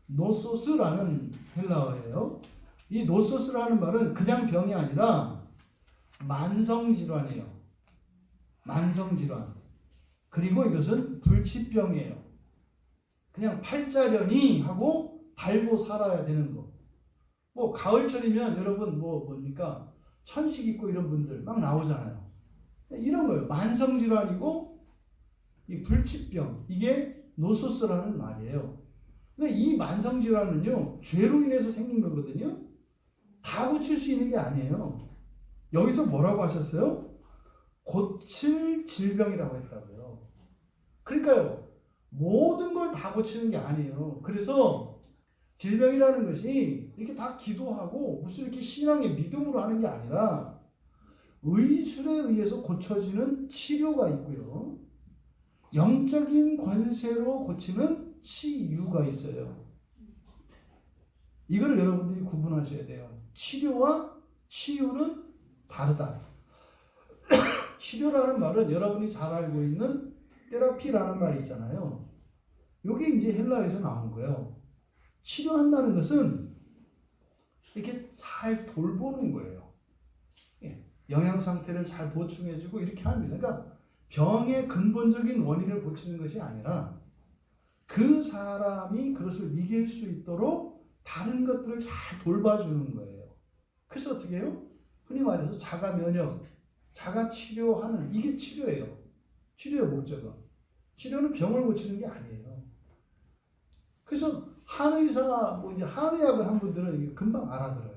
[SPEAKER 1] 노소스라는 헬라어예요. 이 노소스라는 말은 그냥 병이 아니라 만성질환이에요. 만성질환. 그리고 이것은 불치병이에요. 그냥 팔자련이 하고 달고 살아야 되는 거. 뭐 가을철이면 여러분 뭡니까? 천식 있고 이런 분들 막 나오잖아요. 이런 거예요. 만성질환이고 이 불치병, 이게 노소스라는 말이에요. 근데 이 만성질환은요, 죄로 인해서 생긴 거거든요. 다 고칠 수 있는 게 아니에요. 여기서 뭐라고 하셨어요? 고칠 질병이라고 했다고요. 그러니까요, 모든 걸 다 고치는 게 아니에요. 그래서 질병이라는 것이 이렇게 다 기도하고 무슨 이렇게 신앙의 믿음으로 하는 게 아니라 의술에 의해서 고쳐지는 치료가 있고요. 영적인 권세로 고치는 치유가 있어요. 이걸 여러분들이 구분하셔야 돼요. 치료와 치유는 다르다. 치료라는 말은 여러분이 잘 알고 있는 테라피라는 말이 있잖아요. 이게 이제 헬라에서 나온 거예요. 치료한다는 것은 이렇게 잘 돌보는 거예요. 영양 상태를 잘 보충해주고 이렇게 합니다. 그러니까 병의 근본적인 원인을 고치는 것이 아니라 그 사람이 그것을 이길 수 있도록 다른 것들을 잘 돌봐주는 거예요. 그래서 어떻게 해요? 흔히 말해서 자가 면역, 자가 치료하는, 이게 치료예요. 치료의 목적은. 치료는 병을 고치는 게 아니에요. 그래서 한의사, 이제 한의학을 한 분들은 금방 알아들어요.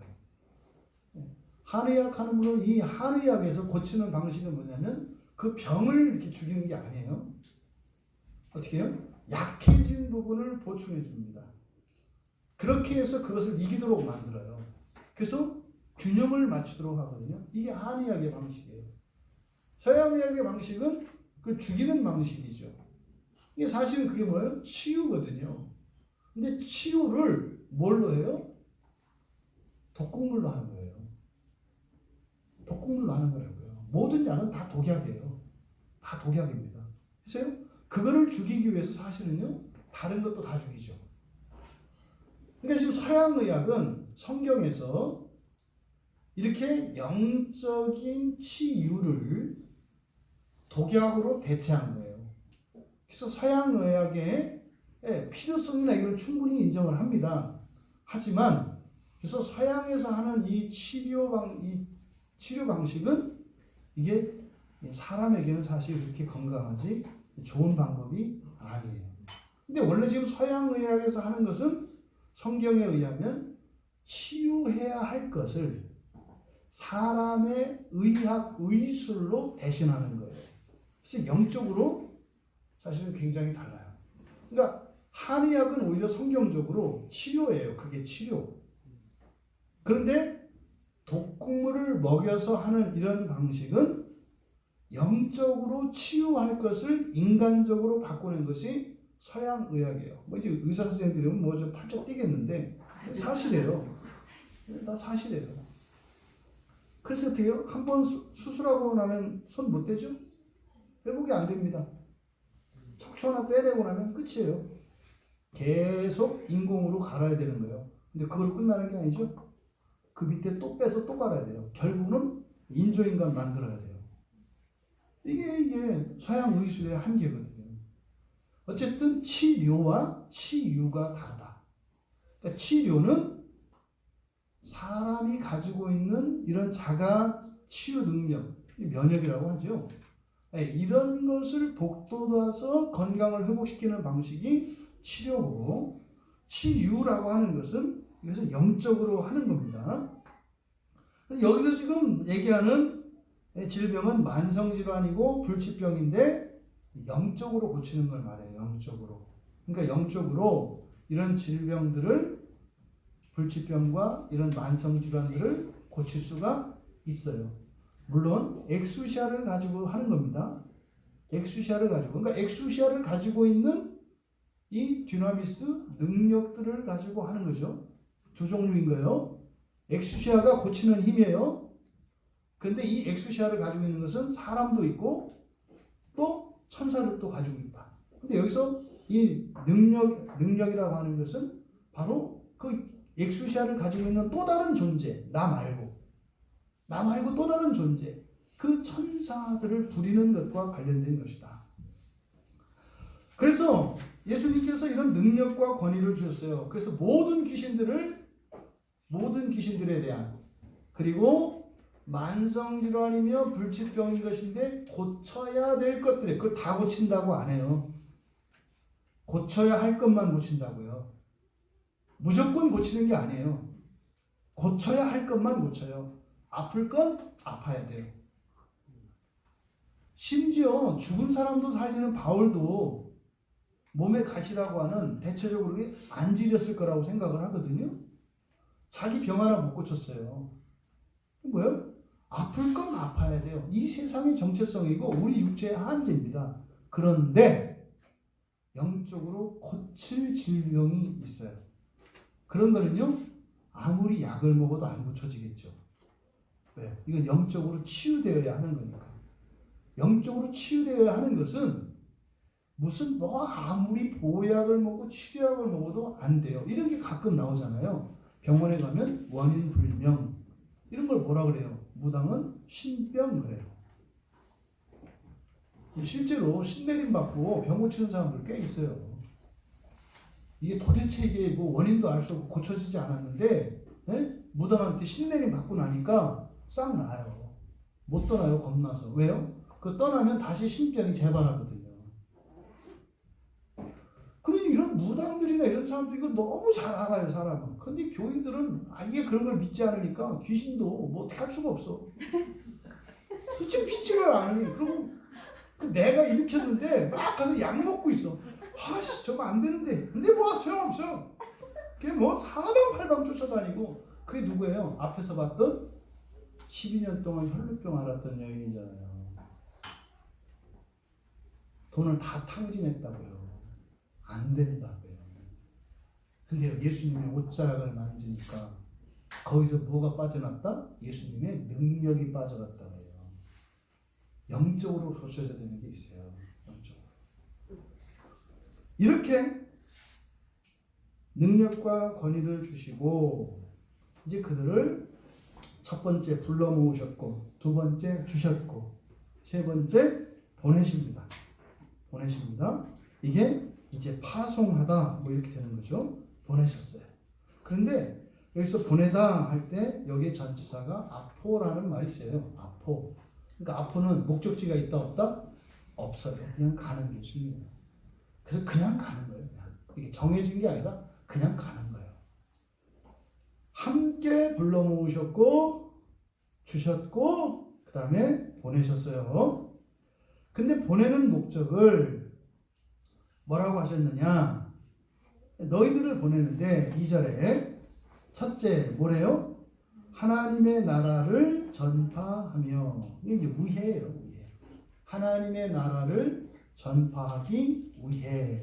[SPEAKER 1] 한의학 하는 분은 이 한의학에서 고치는 방식은 뭐냐면 그 병을 이렇게 죽이는 게 아니에요. 어떻게 해요? 약해진 부분을 보충해 줍니다. 그렇게 해서 그것을 이기도록 만들어요. 그래서 균형을 맞추도록 하거든요. 이게 한의학의 방식이에요. 서양의학의 방식은 그 죽이는 방식이죠. 이게 사실은 그게 뭐예요? 치유거든요. 근데 치유를 뭘로 해요? 독극물로 하는 거예요. 독극물로 하는 거라고요. 모든 약은 다 독약이에요. 다 독약입니다. 그래서 그거를 죽이기 위해서 사실은요, 다른 것도 다 죽이죠. 그러니까 지금 서양의학은 성경에서 이렇게 영적인 치유를 독약으로 대체한 거예요. 그래서 서양의학의 필요성이나 이걸 충분히 인정을 합니다. 하지만 그래서 서양에서 하는 이 치료 방식은 이게 사람에게는 사실 그렇게 건강하지 좋은 방법이 아니에요. 근데 원래 지금 서양의학에서 하는 것은 성경에 의하면 치유해야 할 것을 사람의 의학, 의술로 대신하는 거예요. 그래서 영적으로 사실은 굉장히 달라요. 그러니까 한의학은 오히려 성경적으로 치료예요. 그게 치료. 그런데 독극물을 먹여서 하는 이런 방식은 영적으로 치유할 것을 인간적으로 바꾸는 것이 서양의학이에요. 뭐 이제 의사 선생님들은 뭐 좀 팔쩍 뛰겠는데 사실이에요. 다 사실이에요. 그래서 어떻게 해요? 한번 수술하고 나면 손 못 대죠? 회복이 안 됩니다. 척추 하나 빼내고 나면 끝이에요. 계속 인공으로 갈아야 되는 거예요. 근데 그걸 끝나는 게 아니죠. 그 밑에 또 빼서 또 갈아야 돼요. 결국은 인조인간 만들어야 돼요. 이게 서양 의술의 한계거든요. 어쨌든 치료와 치유가 다르다. 그러니까 치료는 사람이 가지고 있는 이런 자가 치유 능력, 면역이라고 하죠. 이런 것을 북돋아서 건강을 회복시키는 방식이 치료고, 치유라고 하는 것은 이것을 영적으로 하는 겁니다. 여기서 지금 얘기하는 질병은 만성질환이고 불치병인데 영적으로 고치는 걸 말해요. 영적으로. 그러니까 영적으로 이런 질병들을, 불치병과 이런 만성질환들을 고칠 수가 있어요. 물론 엑수시아를 가지고 하는 겁니다. 엑수시아를 가지고. 그러니까 엑수시아를 가지고 있는 이 듀나미스 능력들을 가지고 하는 거죠. 두 종류인 거예요. 엑수시아가 고치는 힘이에요. 근데 이 엑수시아를 가지고 있는 것은 사람도 있고 또 천사를 또 가지고 있다. 근데 여기서 이 능력이라고 하는 것은 바로 그 엑수시아를 가지고 있는 또 다른 존재, 나 말고 또 다른 존재, 그 천사들을 부리는 것과 관련된 것이다. 그래서 예수님께서 이런 능력과 권위를 주셨어요. 그래서 모든 귀신들에 대한, 그리고 만성질환이며 불치병인 것인데 고쳐야 될 것들에, 그걸 다 고친다고 안 해요. 고쳐야 할 것만 고친다고요. 무조건 고치는 게 아니에요. 고쳐야 할 것만 고쳐요. 아플 건 아파야 돼요. 심지어 죽은 사람도 살리는 바울도 몸에 가시라고 하는, 대체적으로 안 지렸을 거라고 생각을 하거든요. 자기 병 하나 못 고쳤어요. 뭐예요? 아플 건 아파야 돼요. 이 세상의 정체성이고 우리 육체의 한계입니다. 그런데 영적으로 고칠 질병이 있어요. 그런 거는요, 아무리 약을 먹어도 안 고쳐지겠죠. 왜? 이건 영적으로 치유되어야 하는 거니까. 영적으로 치유되어야 하는 것은 무슨 아무리 보약을 먹고 치료약을 먹어도 안 돼요. 이런 게 가끔 나오잖아요. 병원에 가면 원인 불명, 이런 걸 뭐라 그래요? 무당은 신병 그래요. 실제로 신내림 받고 병 고치는 사람들 꽤 있어요. 이게 도대체 이게 뭐 원인도 알 수 없고 고쳐지지 않았는데, 무당한테 신내림 받고 나니까 싹 나아요. 못 떠나요, 겁나서. 왜요? 그 떠나면 다시 신병이 재발하거든요. 그러니 이런 무당들이나 이런 사람들 이거 너무 잘 알아요, 사람은. 근데 교인들은 아예 그런 걸 믿지 않으니까 귀신도 뭐 어떻게 할 수가 없어. 솔직히 믿지를 않으니. 그리고 내가 일으켰는데 막 가서 약 먹고 있어. 아씨, 저거 안 되는데. 근데 뭐 소용없어. 그게 뭐 사방팔방 쫓아다니고. 그게 누구예요? 앞에서 봤던 12년 동안 혈루병 앓았던 여인이잖아요. 돈을 다 탕진했다고요. 안 된다고요. 근데 예수님의 옷자락을 만지니까 거기서 뭐가 빠져났다? 예수님의 능력이 빠져났다고요. 영적으로 고쳐져야 되는 게 있어요. 영적으로. 이렇게 능력과 권위를 주시고 이제 그들을 첫 번째 불러 모으셨고, 두 번째 주셨고, 세 번째 보내십니다. 이게 이제 파송하다 뭐 이렇게 되는 거죠. 보내셨어요. 그런데 여기서 보내다 할 때 여기 전치사가 아포라는 말이 있어요. 아포. 그러니까 아포는 목적지가 있다 없다? 없어요. 그냥 가는 게 중요해요. 그래서 그냥 가는 거예요. 이게 정해진 게 아니라 그냥 가는 거예요. 함께 불러 모으셨고 주셨고 그 다음에 보내셨어요. 근데 보내는 목적을 뭐라고 하셨느냐? 너희들을 보내는데 2절에 첫째 뭐래요? 하나님의 나라를 전파하며. 이게 이제 위해예요. 위해. 하나님의 나라를 전파하기 위해.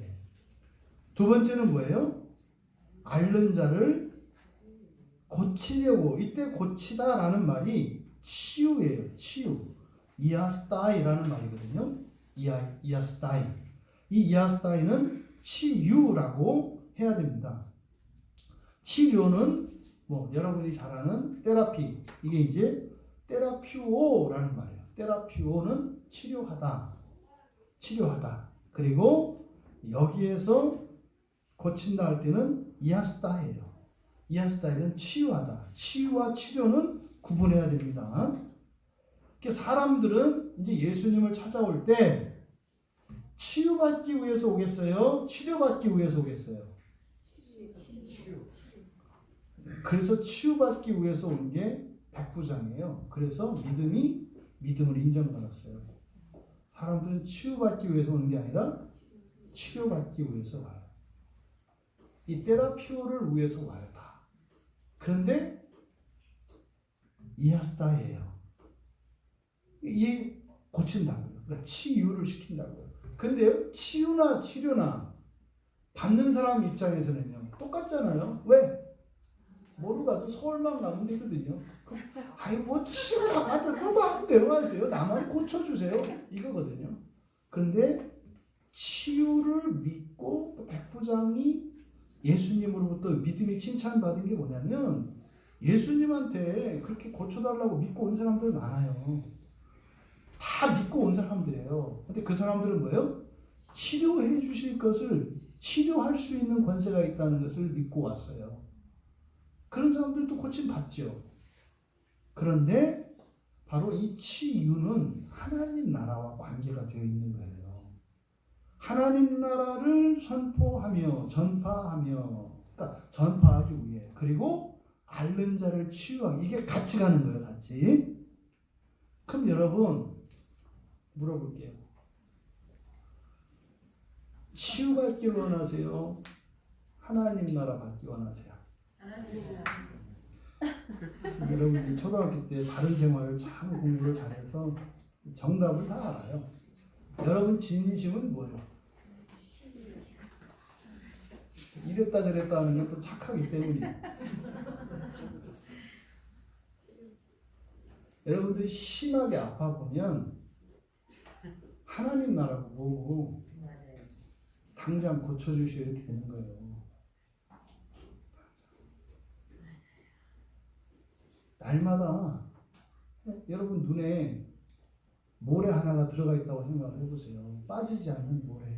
[SPEAKER 1] 두 번째는 뭐예요? 앓는 자를 고치려고. 이때 고치다라는 말이 치유예요. 치유. 이아스타이라는 말이거든요. 이아스타이. 이 이아스타이는 치유라고 해야 됩니다. 치료는 뭐 여러분이 잘 아는 테라피, 이게 이제 테라피오라는 말이에요. 테라피오는 치료하다. 그리고 여기에서 고친다 할 때는 이아스타이예요. 이아스타이는 치유하다. 치유와 치료는 구분해야 됩니다. 사람들은 이제 예수님을 찾아올 때 치유받기 위해서 오겠어요? 치료받기 위해서 오겠어요? 그래서 치유받기 위해서 온 게 백부장이에요. 그래서 믿음을 인정받았어요. 사람들은 치유받기 위해서 오는 게 아니라 치료받기 위해서 와요. 이 테라피오를 위해서 와요. 다. 그런데 이아스타예요. 이 고친다고요. 그러니까 치유를 시킨다고요. 근데 치유나 치료나 받는 사람 입장에서는요 똑같잖아요. 왜? 뭐로 가도 서울만 가면 되거든요. 아이 뭐 치료나 받든 뭐 마음대로 하세요. 나만 고쳐주세요. 이거거든요. 그런데 치유를 믿고 백부장이 예수님으로부터 믿음이 칭찬받은 게 뭐냐면 예수님한테 그렇게 고쳐달라고 믿고 온 사람들 많아요. 다 믿고 온 사람들이에요. 근데 그 사람들은 뭐예요? 치료해 주실 것을, 치료할 수 있는 권세가 있다는 것을 믿고 왔어요. 그런 사람들도 고침 받죠. 그런데 바로 이 치유는 하나님 나라와 관계가 되어 있는 거예요. 하나님 나라를 선포하며 전파하며, 그러니까 전파하기 위해, 그리고 앓는 자를 치유하기, 이게 같이 가는 거예요. 같이. 그럼 여러분 물어볼게요. 치유받기 원하세요? 하나님 나라 받기 원하세요? 여러분이 초등학교 때 다른 생활을 참 공부를 잘해서 정답을 다 알아요. 여러분 진심은 뭐예요? 이랬다 저랬다 하는 건 또 착하기 때문이에요. 여러분들이 심하게 아파 보면 하나님 나라고 보고 당장 고쳐주시오 이렇게 되는 거예요. 날마다 여러분 눈에 모래 하나가 들어가 있다고 생각을 해보세요. 빠지지 않는 모래.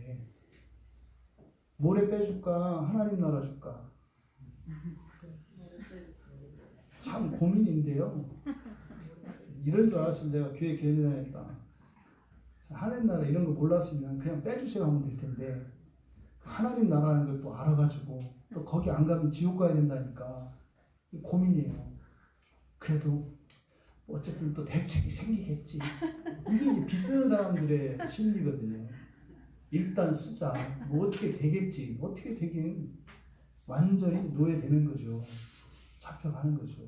[SPEAKER 1] 모래 빼줄까? 하나님 나라 줄까? 참 고민인데요. 이런 줄 알았으면 내가 교회 다녔다. 하나님 나라 이런 거 몰랐으면 그냥 빼주세요 하면 될 텐데 하나님 나라는 걸 또 알아가지고 또 거기 안 가면 지옥 가야 된다니까 고민이에요. 그래도 어쨌든 또 대책이 생기겠지. 이게 이제 빚 쓰는 사람들의 심리거든요. 일단 쓰자. 뭐 어떻게 되겠지. 어떻게 되긴 완전히 노예되는 거죠. 잡혀가는 거죠.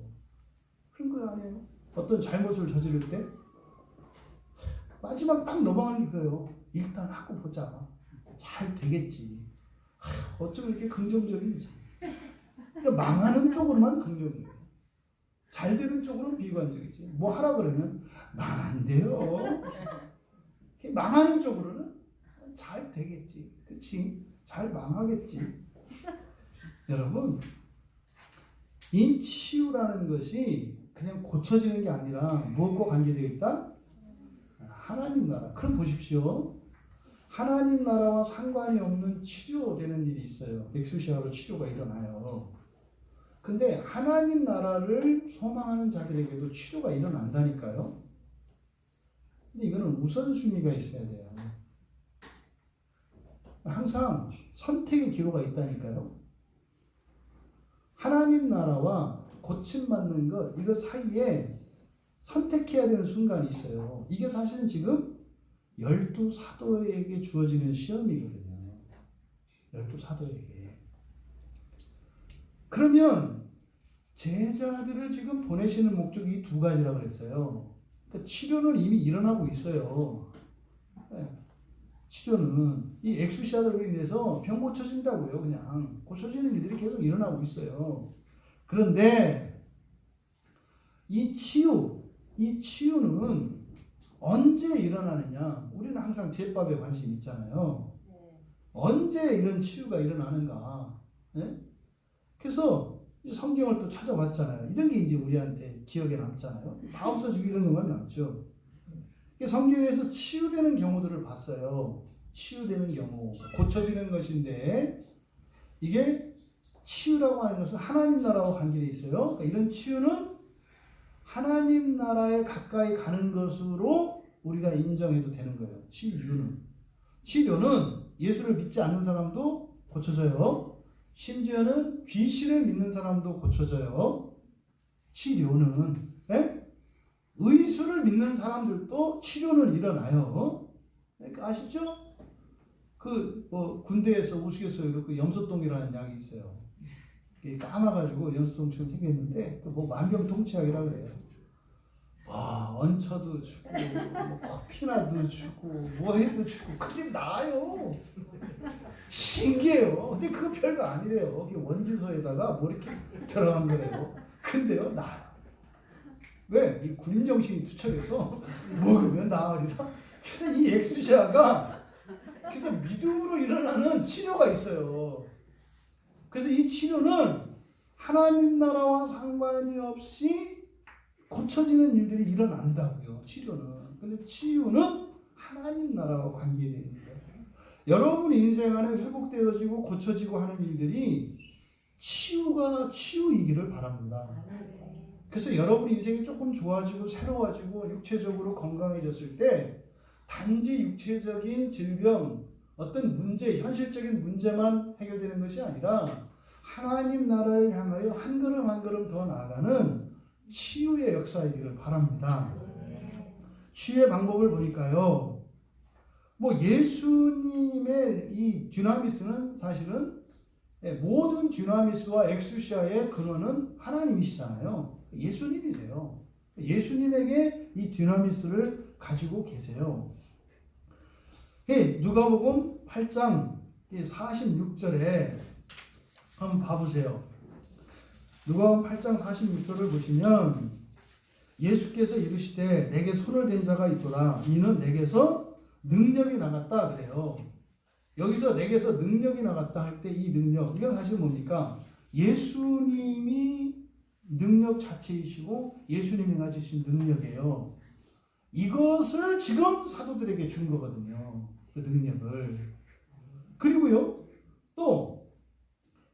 [SPEAKER 1] 그런 거 아니에요? 어떤 잘못을 저지를 때 마지막 딱 넘어가는 게 그거예요. 일단 하고 보자. 잘 되겠지. 어쩜 이렇게 긍정적인지. 그러니까 망하는 쪽으로만 긍정적이에요. 잘 되는 쪽으로는 비관적이지. 뭐 하라 그러면 난 안 돼요. 망하는 쪽으로는 잘 되겠지. 그렇지? 잘 망하겠지. 여러분, 이 치유라는 것이 그냥 고쳐지는 게 아니라 무엇과 관계되어 있다? 하나님 나라. 그럼 보십시오. 하나님 나라와 상관이 없는 치료되는 일이 있어요. 엑수시아로 치료가 일어나요. 근데 하나님 나라를 소망하는 자들에게도 치료가 일어난다니까요. 근데 이거는 우선순위가 있어야 돼요. 항상 선택의 기로가 있다니까요. 하나님 나라와 고침받는 것, 이거 사이에 선택해야 되는 순간이 있어요. 이게 사실은 지금 12사도에게 주어지는 시험이거든요. 12사도에게. 그러면 제자들을 지금 보내시는 목적이 두 가지라고 그랬어요. 그러니까 치료는 이미 일어나고 있어요. 치료는 이 엑수시아들로 인해서 병 고쳐진다고요. 그냥 고쳐지는 일들이 계속 일어나고 있어요. 그런데 이 치유는 언제 일어나느냐? 우리는 항상 제밥에 관심 있잖아요. 언제 이런 치유가 일어나는가? 네? 그래서 성경을 또 찾아봤잖아요. 이런 게 이제 우리한테 기억에 남잖아요. 다 없어지고 이런 것만 남죠. 성경에서 치유되는 경우들을 봤어요. 치유되는 경우, 고쳐지는 것인데 이게 치유라고 하는 것은 하나님 나라와 관계되어 있어요. 그러니까 이런 치유는 하나님 나라에 가까이 가는 것으로 우리가 인정해도 되는 거예요. 치료는 예수를 믿지 않는 사람도 고쳐져요. 심지어는 귀신을 믿는 사람도 고쳐져요. 치료는 의술을 믿는 사람들도 치료는 일어나요. 그러니까 아시죠? 군대에서 우스갯소리로 그 염소똥이라는 약이 있어요. 까마가지고 염소똥처럼 생겼는데 만병통치약이라 그래요. 와, 얹혀도 주고 커피나도 주고 뭐해도 주고 그게 나아요. 신기해요. 근데 그거 별거 아니래요. 원지소에다가 뭐 이렇게 들어간 거래요. 근데요, 나아요. 왜? 이 군인정신이 투철해서 먹으면 나으리라. 그래서 이 엑스샤가 그래서 믿음으로 일어나는 치료가 있어요. 그래서 이 치료는 하나님 나라와 상관이 없이 고쳐지는 일들이 일어난다고요. 치료는. 근데 치유는 하나님 나라와 관계되어 있는 거예요. 여러분 인생 안에 회복되어지고 고쳐지고 하는 일들이 치유이기를 바랍니다. 그래서 여러분 인생이 조금 좋아지고 새로워지고 육체적으로 건강해졌을 때 단지 육체적인 질병, 어떤 문제, 현실적인 문제만 해결되는 것이 아니라 하나님 나라를 향하여 한 걸음 한 걸음 더 나아가는 치유의 역사이기를 바랍니다. 치유의 방법을 보니까요. 예수님의 이 듀나미스는 사실은 모든 듀나미스와 엑수시아의 근원은 하나님이시잖아요. 예수님이세요. 예수님에게 이 듀나미스를 가지고 계세요. 누가복음 8장 46절에 한번 봐보세요. 누가복음 8장 46절을 보시면 예수께서 이르시되 내게 손을 댄 자가 있도다. 이는 내게서 능력이 나갔다 그래요. 여기서 내게서 능력이 나갔다 할 때 이 능력, 이건 사실 뭡니까? 예수님이 능력 자체이시고 예수님이 가지신 능력이에요. 이것을 지금 사도들에게 준 거거든요. 그 능력을. 그리고요, 또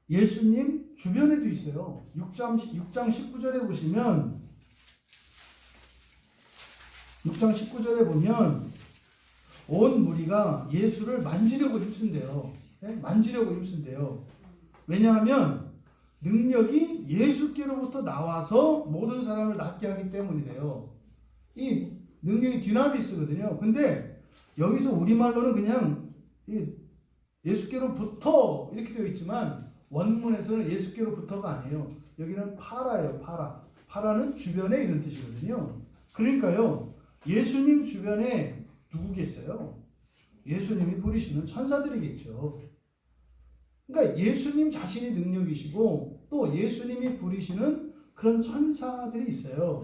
[SPEAKER 1] 예수님 주변에도 있어요. 6장 19절에 보시면 6장 19절에 보면 온 무리가 예수를 만지려고 힘쓴대요. 만지려고 힘쓴대요. 왜냐하면 능력이 예수께로부터 나와서 모든 사람을 낫게 하기 때문이래요. 이 능력이 듀나미스거든요. 근데 여기서 우리말로는 그냥 예수께로부터 이렇게 되어 있지만 원문에서는 예수께로부터가 아니에요. 여기는 파라예요. 파라는 주변에 이런 뜻이거든요. 그러니까요. 예수님 주변에 누구겠어요? 예수님이 부리시는 천사들이겠죠. 그러니까 예수님 자신이 능력이시고 또 예수님이 부리시는 그런 천사들이 있어요.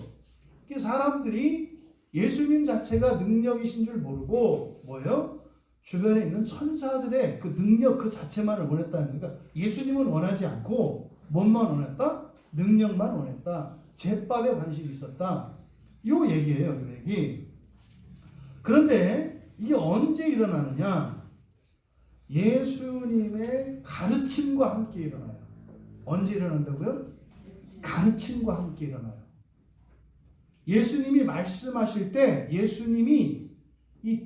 [SPEAKER 1] 사람들이 예수님 자체가 능력이신 줄 모르고 뭐예요? 주변에 있는 천사들의 그 능력 그 자체만을 원했다는 거니까 예수님은 원하지 않고 뭔만 원했다? 능력만 원했다. 제밥에 관심이 있었다. 요 얘기예요. 요 얘기. 그런데 이게 언제 일어나느냐? 예수님의 가르침과 함께 일어나요. 언제 일어난다고요? 가르침과 함께 일어나요. 예수님이 말씀하실 때 예수님이 이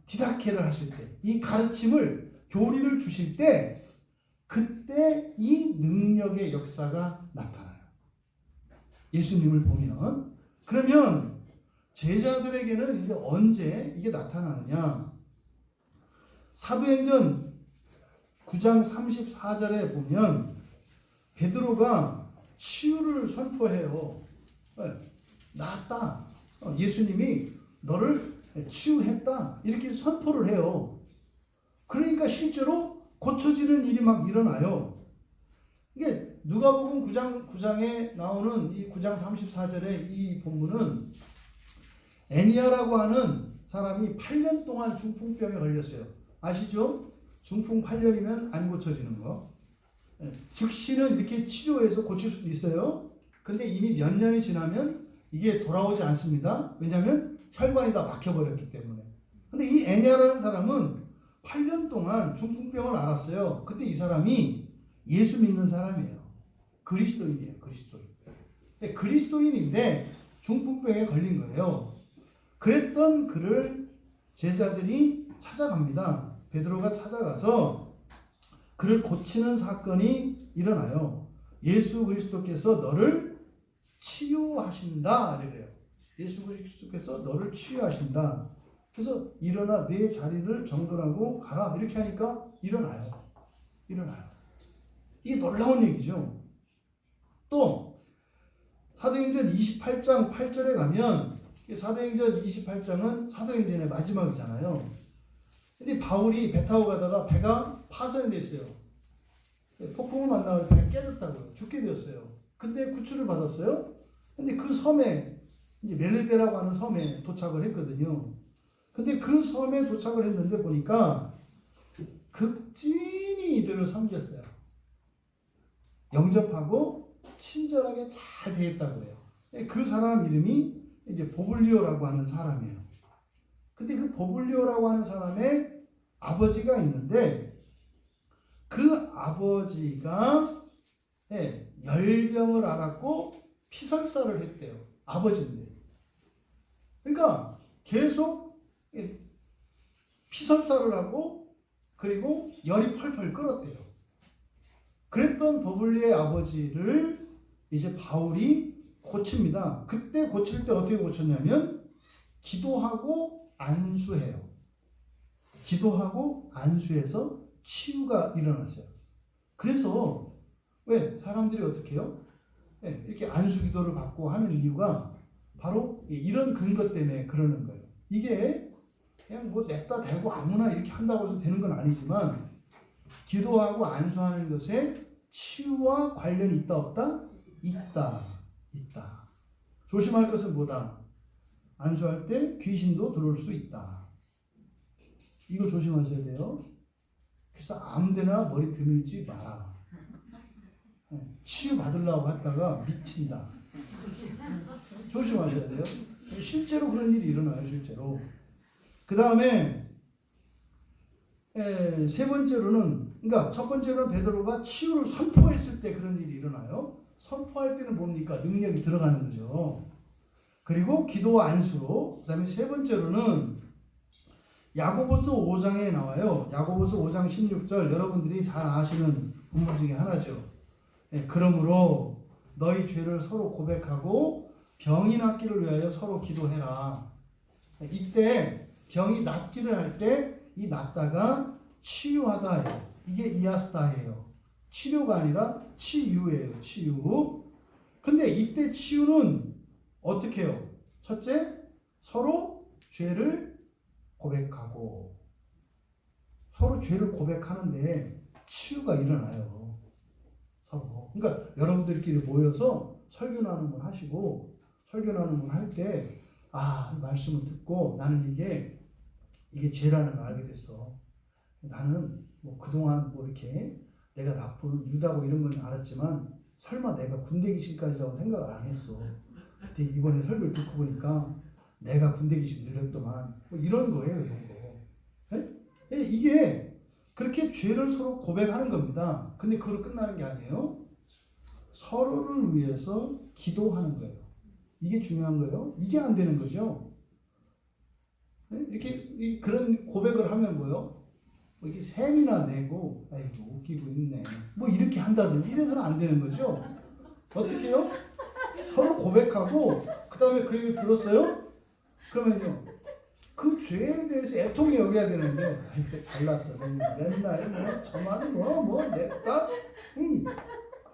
[SPEAKER 1] 디다케를 하실 때 이 가르침을 교리를 주실 때 그때 이 능력의 역사가 나타나요. 예수님을 보면. 그러면 제자들에게는 이제 언제 이게 나타나느냐? 사도행전 9장 34절에 보면 베드로가 치유를 선포해요. 나았다. 예수님이 너를 치유했다. 이렇게 선포를 해요. 그러니까 실제로 고쳐지는 일이 막 일어나요. 이게 누가복음 9장에 나오는 이 9장 34절의 이 본문은 애니아라고 하는 사람이 8년 동안 중풍병에 걸렸어요. 아시죠? 중풍 8년이면 안 고쳐지는 거. 즉시는 이렇게 치료해서 고칠 수도 있어요. 근데 이미 몇 년이 지나면 이게 돌아오지 않습니다. 왜냐하면 혈관이 다 막혀버렸기 때문에. 근데 이 애니아라는 사람은 8년 동안 중풍병을 앓았어요. 근데 이 사람이 예수 믿는 사람이에요. 그리스도인이에요. 그리스도인. 근데 그리스도인인데 중풍병에 걸린 거예요. 그랬던 그를 제자들이 찾아갑니다. 베드로가 찾아가서 그를 고치는 사건이 일어나요. 예수 그리스도께서 너를 치유하신다. 그래요. 예수 그리스도께서 너를 치유하신다. 그래서 일어나 내 자리를 정돈하고 가라. 이렇게 하니까 일어나요. 일어나요. 이게 놀라운 얘기죠. 또 사도행전 28장 8절에 가면 사도행전 28장은 사도행전의 마지막이잖아요. 근데 바울이 배 타고 가다가 배가 파손이 됐어요. 폭풍을 만나서 배가 깨졌다고요. 죽게 되었어요. 근데 구출을 받았어요. 근데 그 섬에 이제 멜리데라고 하는 섬에 도착을 했거든요. 근데 그 섬에 도착을 했는데 보니까 극진히 이들을 섬겼어요. 영접하고 친절하게 잘 대했다고 해요. 그 사람 이름이 이제 보블리오라고 하는 사람이에요. 근데 그 보블리오라고 하는 사람의 아버지가 있는데 그 아버지가 열병을 앓았고 피설사를 했대요. 아버지인데. 그러니까 계속 피설사를 하고 그리고 열이 펄펄 끓었대요. 그랬던 버블리의 아버지를 이제 바울이 고칩니다. 그때 고칠 때 어떻게 고쳤냐면 기도하고 안수해요. 기도하고 안수해서 치유가 일어났어요. 그래서 왜 사람들이 어떻게 해요? 이렇게 안수 기도를 받고 하는 이유가 바로 이런 근거 때문에 그러는 거예요. 이게 그냥 뭐 냅다 대고 아무나 이렇게 한다고 해서 되는 건 아니지만 기도하고 안수하는 것에 치유와 관련이 있다 없다? 있다. 있다. 조심할 것은 뭐다? 안수할 때 귀신도 들어올 수 있다. 이거 조심하셔야 돼요. 그래서 아무데나 머리 드밀지 마라. 치유 받으려고 했다가 미친다. 조심하셔야 돼요. 실제로 그런 일이 일어나요. 실제로. 그 다음에 세 번째로는, 그러니까 첫 번째로는 베드로가 치유를 선포했을 때 그런 일이 일어나요. 선포할 때는 뭡니까? 능력이 들어가는 거죠. 그리고 기도와 안수로. 그 다음에 세 번째로는 야고보서 5장에 나와요. 야고보서 5장 16절 여러분들이 잘 아시는 본문 중에 하나죠. 그러므로 너희 죄를 서로 고백하고 병이 낫기를 위하여 서로 기도해라. 이때 병이 낫기를 할 때 이 낫다가 치유하다 해요. 이게 이아스다예요. 치료가 아니라 치유예요. 치유. 근데 이때 치유는 어떻게 해요? 첫째, 서로 죄를 고백하고 서로 죄를 고백하는데 치유가 일어나요. 서로. 그러니까 여러분들끼리 모여서 설교 나눔을 하시고 설교 나눔을 할 때 말씀을 듣고 나는 이게 죄라는 걸 알게 됐어. 나는 뭐 그동안 뭐 이렇게 내가 나쁜 유다고 이런 건 알았지만 설마 내가 군대 귀신까지라고 생각을 안 했어. 근데 이번에 설교를 듣고 보니까 내가 군대 귀신 들렸더만 뭐 이런 거예요. 이런 거. 이게 그렇게 죄를 서로 고백하는 겁니다. 근데 그걸로 끝나는 게 아니에요. 서로를 위해서 기도하는 거예요. 이게 중요한 거예요. 이게 안 되는 거죠. 이렇게 그런 고백을 하면 뭐요? 뭐 이렇게 셈이나 내고 아이고 웃기고 있네. 뭐 이렇게 한다든지 이래서는 안 되는 거죠. 어떻게 해요? 서로 고백하고 그 다음에 그 얘기 들었어요? 그러면요. 그 죄에 대해서 애통이 여겨야 되는데 잘났어. 맨날 뭐 저만 뭐 냈다.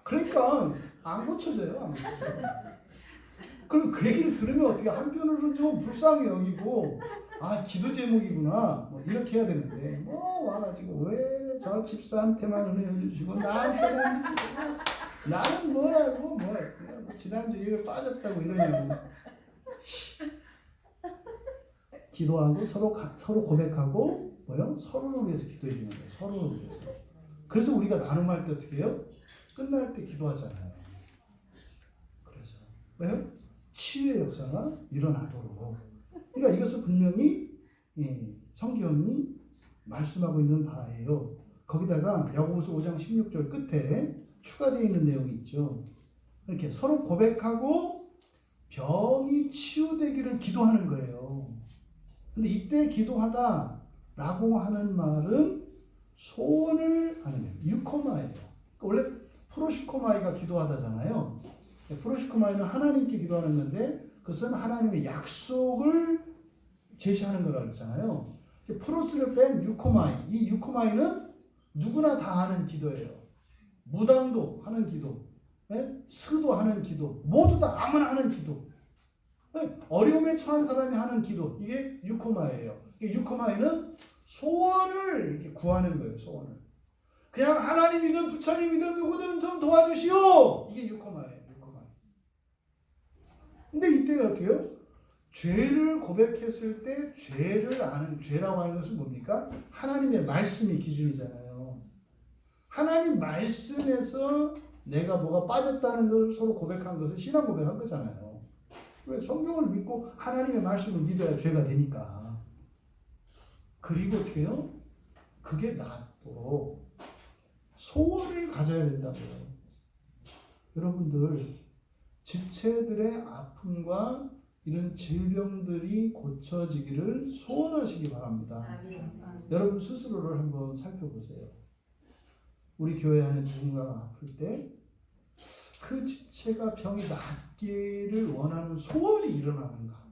[SPEAKER 1] 그러니까 안 고쳐져요. 안 고쳐져요. 그럼 그 얘기를 들으면 어떻게 한편으로는 좀 불쌍히 여기고 기도 제목이구나 뭐 이렇게 해야 되는데 뭐 와가지고 왜 저 집사한테만 은혜 주시고 나한테는 나는 뭐라고 뭐 지난주에 이거 빠졌다고 이러냐고. 기도하고 서로 고백하고 뭐요? 서로를 위해서 기도해 주는 거예요. 서로를 위해서. 그래서 우리가 나눔할 때 어떻게 해요? 끝날 때 기도하잖아요. 그래서 왜요? 치유의 역사가 일어나도록. 그러니까 이것을 분명히 성경이 말씀하고 있는 바예요. 거기다가 야고보서 5장 16절 끝에 추가되어 있는 내용이 있죠. 이렇게 서로 고백하고 병이 치유되기를 기도하는 거예요. 근데 이때 기도하다라고 하는 말은 소원을 하는 거예요. 유코마예요. 원래 프로시코마이가 기도하다잖아요. 프로시코마이는 하나님께 기도하는 건데 그것은 하나님의 약속을 제시하는 거라고 했잖아요. 프로스를 뺀 유코마이. 이 유코마이는 누구나 다 하는 기도예요. 무당도 하는 기도, 스도 하는 기도, 모두 다 아무나 하는 기도. 어려움에 처한 사람이 하는 기도. 이게 유코마예요. 유코마이는 소원을 이렇게 구하는 거예요. 소원을. 그냥 하나님이든 부처님이든 누구든 좀 도와주시오. 이게 유코마예요. 유코마. 근데 이때 어떻게 해요? 죄를 고백했을 때 죄를 아는, 죄라고 하는 것은 뭡니까? 하나님의 말씀이 기준이잖아요. 하나님 말씀에서 내가 뭐가 빠졌다는 걸 서로 고백한 것을 신앙 고백한 거잖아요. 왜? 성경을 믿고 하나님의 말씀을 믿어야 죄가 되니까. 그리고 어떻게 해요? 그게 낫도록 소원을 가져야 된다고요. 여러분들 지체들의 아픔과 이런 질병들이 고쳐지기를 소원하시기 바랍니다. 여러분 스스로를 한번 살펴보세요. 우리 교회 안에 누군가가 아플 때 그 지체가 병이 낫기를 원하는 소원이 일어나는가?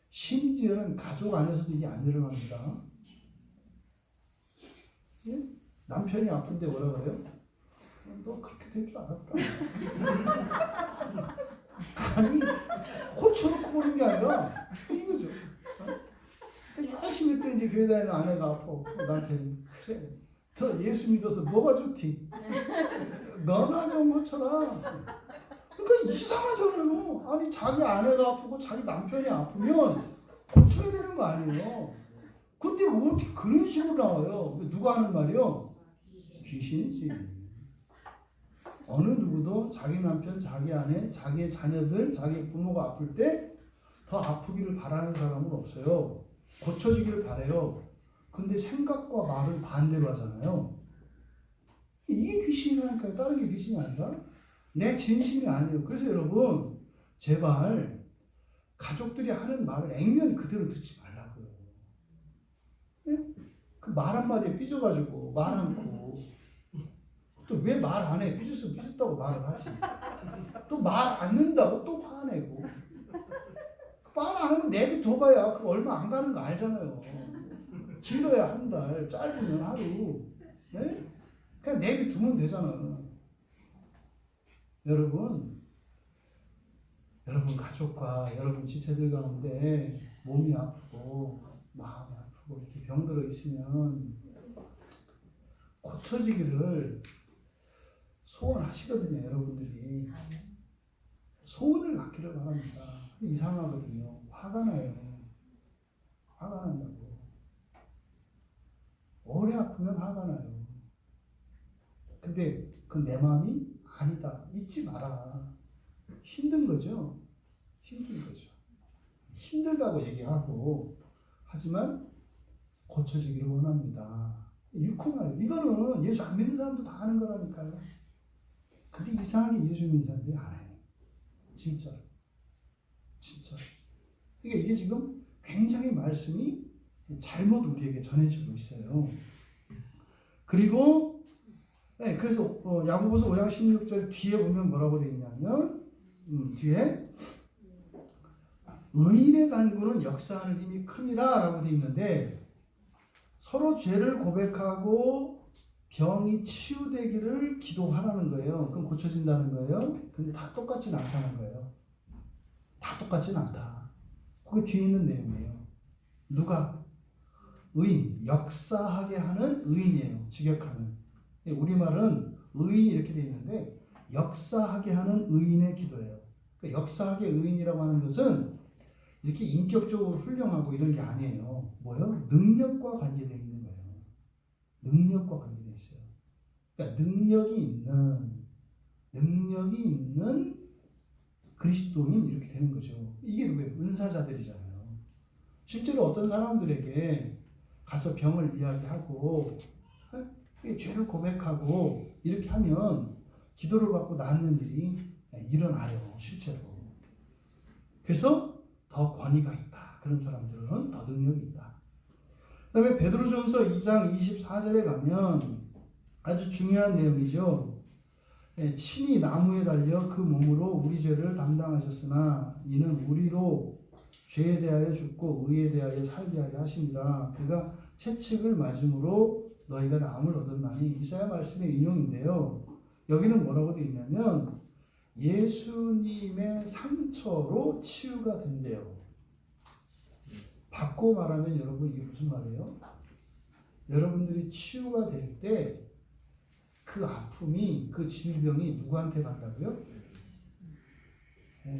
[SPEAKER 1] 심지어는 가족 안에서도 이게 안 일어납니다. 예? 남편이 아픈데 뭐라 그래요? 너 그렇게 될 줄 알았다. 아니, 고쳐놓고 보는 게 아니라 이거죠. 열심히 또 이제 교회 다니는 아내가 아파. 남편이 그래. 더 예수 믿어서 뭐가 좋디? 너나 좀 고쳐라. 그러니까 이상하잖아요. 아니 자기 아내가 아프고 자기 남편이 아프면 고쳐야 되는 거 아니에요. 근데 어떻게 그런 식으로 나와요? 누가 하는 말이요? 귀신이지. 어느 누구도 자기 남편, 자기 아내, 자기의 자녀들, 자기 부모가 아플 때 더 아프기를 바라는 사람은 없어요. 고쳐지기를 바라요. 근데 생각과 말을 반대로 하잖아요. 이게 귀신이라니까요. 다른 게 귀신이 아니라 내 진심이 아니에요. 그래서 여러분 제발 가족들이 하는 말을 액면 그대로 듣지 말라고요. 그 말 한마디에 삐져가지고 말 않고 또 왜 말 안 해? 삐졌으면 삐졌다고 말을 하지. 또 말 안 는다고 또 화내고. 말 안 하면 내비둬봐야 그거 얼마 안 가는 거 알잖아요. 길어야 한 달, 짧으면 하루. 네? 그냥 내비두면 되잖아. 여러분 가족과 여러분 지체들 가운데 몸이 아프고 마음이 아프고 이렇게 병들어 있으면 고쳐지기를 소원하시거든요. 여러분들이 소원을 갖기를 바랍니다. 이상하거든요. 화가 나요. 화가 난다고. 오래 아프면 화가 나요. 근데 그 내 마음이 아니다. 잊지 마라. 힘든 거죠. 힘든 거죠. 힘들다고 얘기하고 하지만 고쳐지기를 원합니다. 유코마요. 이거는 예수 안 믿는 사람도 다 하는 거라니까요. 근데 이상하게 예수 믿는 사람들이 안 해요. 진짜. 그러니까 이게 지금 굉장히 말씀이 잘못 우리에게 전해지고 있어요. 그리고 그래서 야고보서 5장 16절 뒤에 보면 뭐라고 되어 있냐면 뒤에 의인의 간구는 역사하는 힘이 큼이라 라고 되어 있는데 서로 죄를 고백하고 병이 치유되기를 기도하라는 거예요. 그럼 고쳐진다는 거예요. 근데 다 똑같지는 않다는 거예요. 다 똑같지는 않다. 그게 뒤에 있는 내용이에요. 누가? 의인, 역사하게 하는 의인이에요. 직역하는. 우리말은 의인이 이렇게 되어 있는데 역사하게 하는 의인의 기도예요. 그러니까 역사하게 의인이라고 하는 것은 이렇게 인격적으로 훌륭하고 이런 게 아니에요. 뭐요? 능력과 관계되어 있는 거예요. 능력과 관계되어 있어요. 그러니까 능력이 있는 그리스도인 이렇게 되는 거죠. 이게 왜 은사자들이잖아요. 실제로 어떤 사람들에게 가서 병을 이야기하고 죄를 고백하고 이렇게 하면 기도를 받고 낫는 일이 일어나요. 실제로. 그래서 더 권위가 있다. 그런 사람들은 더 능력이 있다. 그 다음에 베드로전서 2장 24절에 가면 아주 중요한 내용이죠. 친히 나무에 달려 그 몸으로 우리 죄를 담당하셨으나 이는 우리로 죄에 대하여 죽고 의에 대하여 살게 하려 하심이라. 그가 채찍을 맞음으로 너희가 나음을 얻었나니. 이사야 말씀의 인용인데요. 여기는 뭐라고 되어 있냐면 예수님의 상처로 치유가 된대요. 바꿔 말하면 여러분 이게 무슨 말이에요? 여러분들이 치유가 될 때 그 아픔이, 그 질병이 누구한테 간다고요? 네.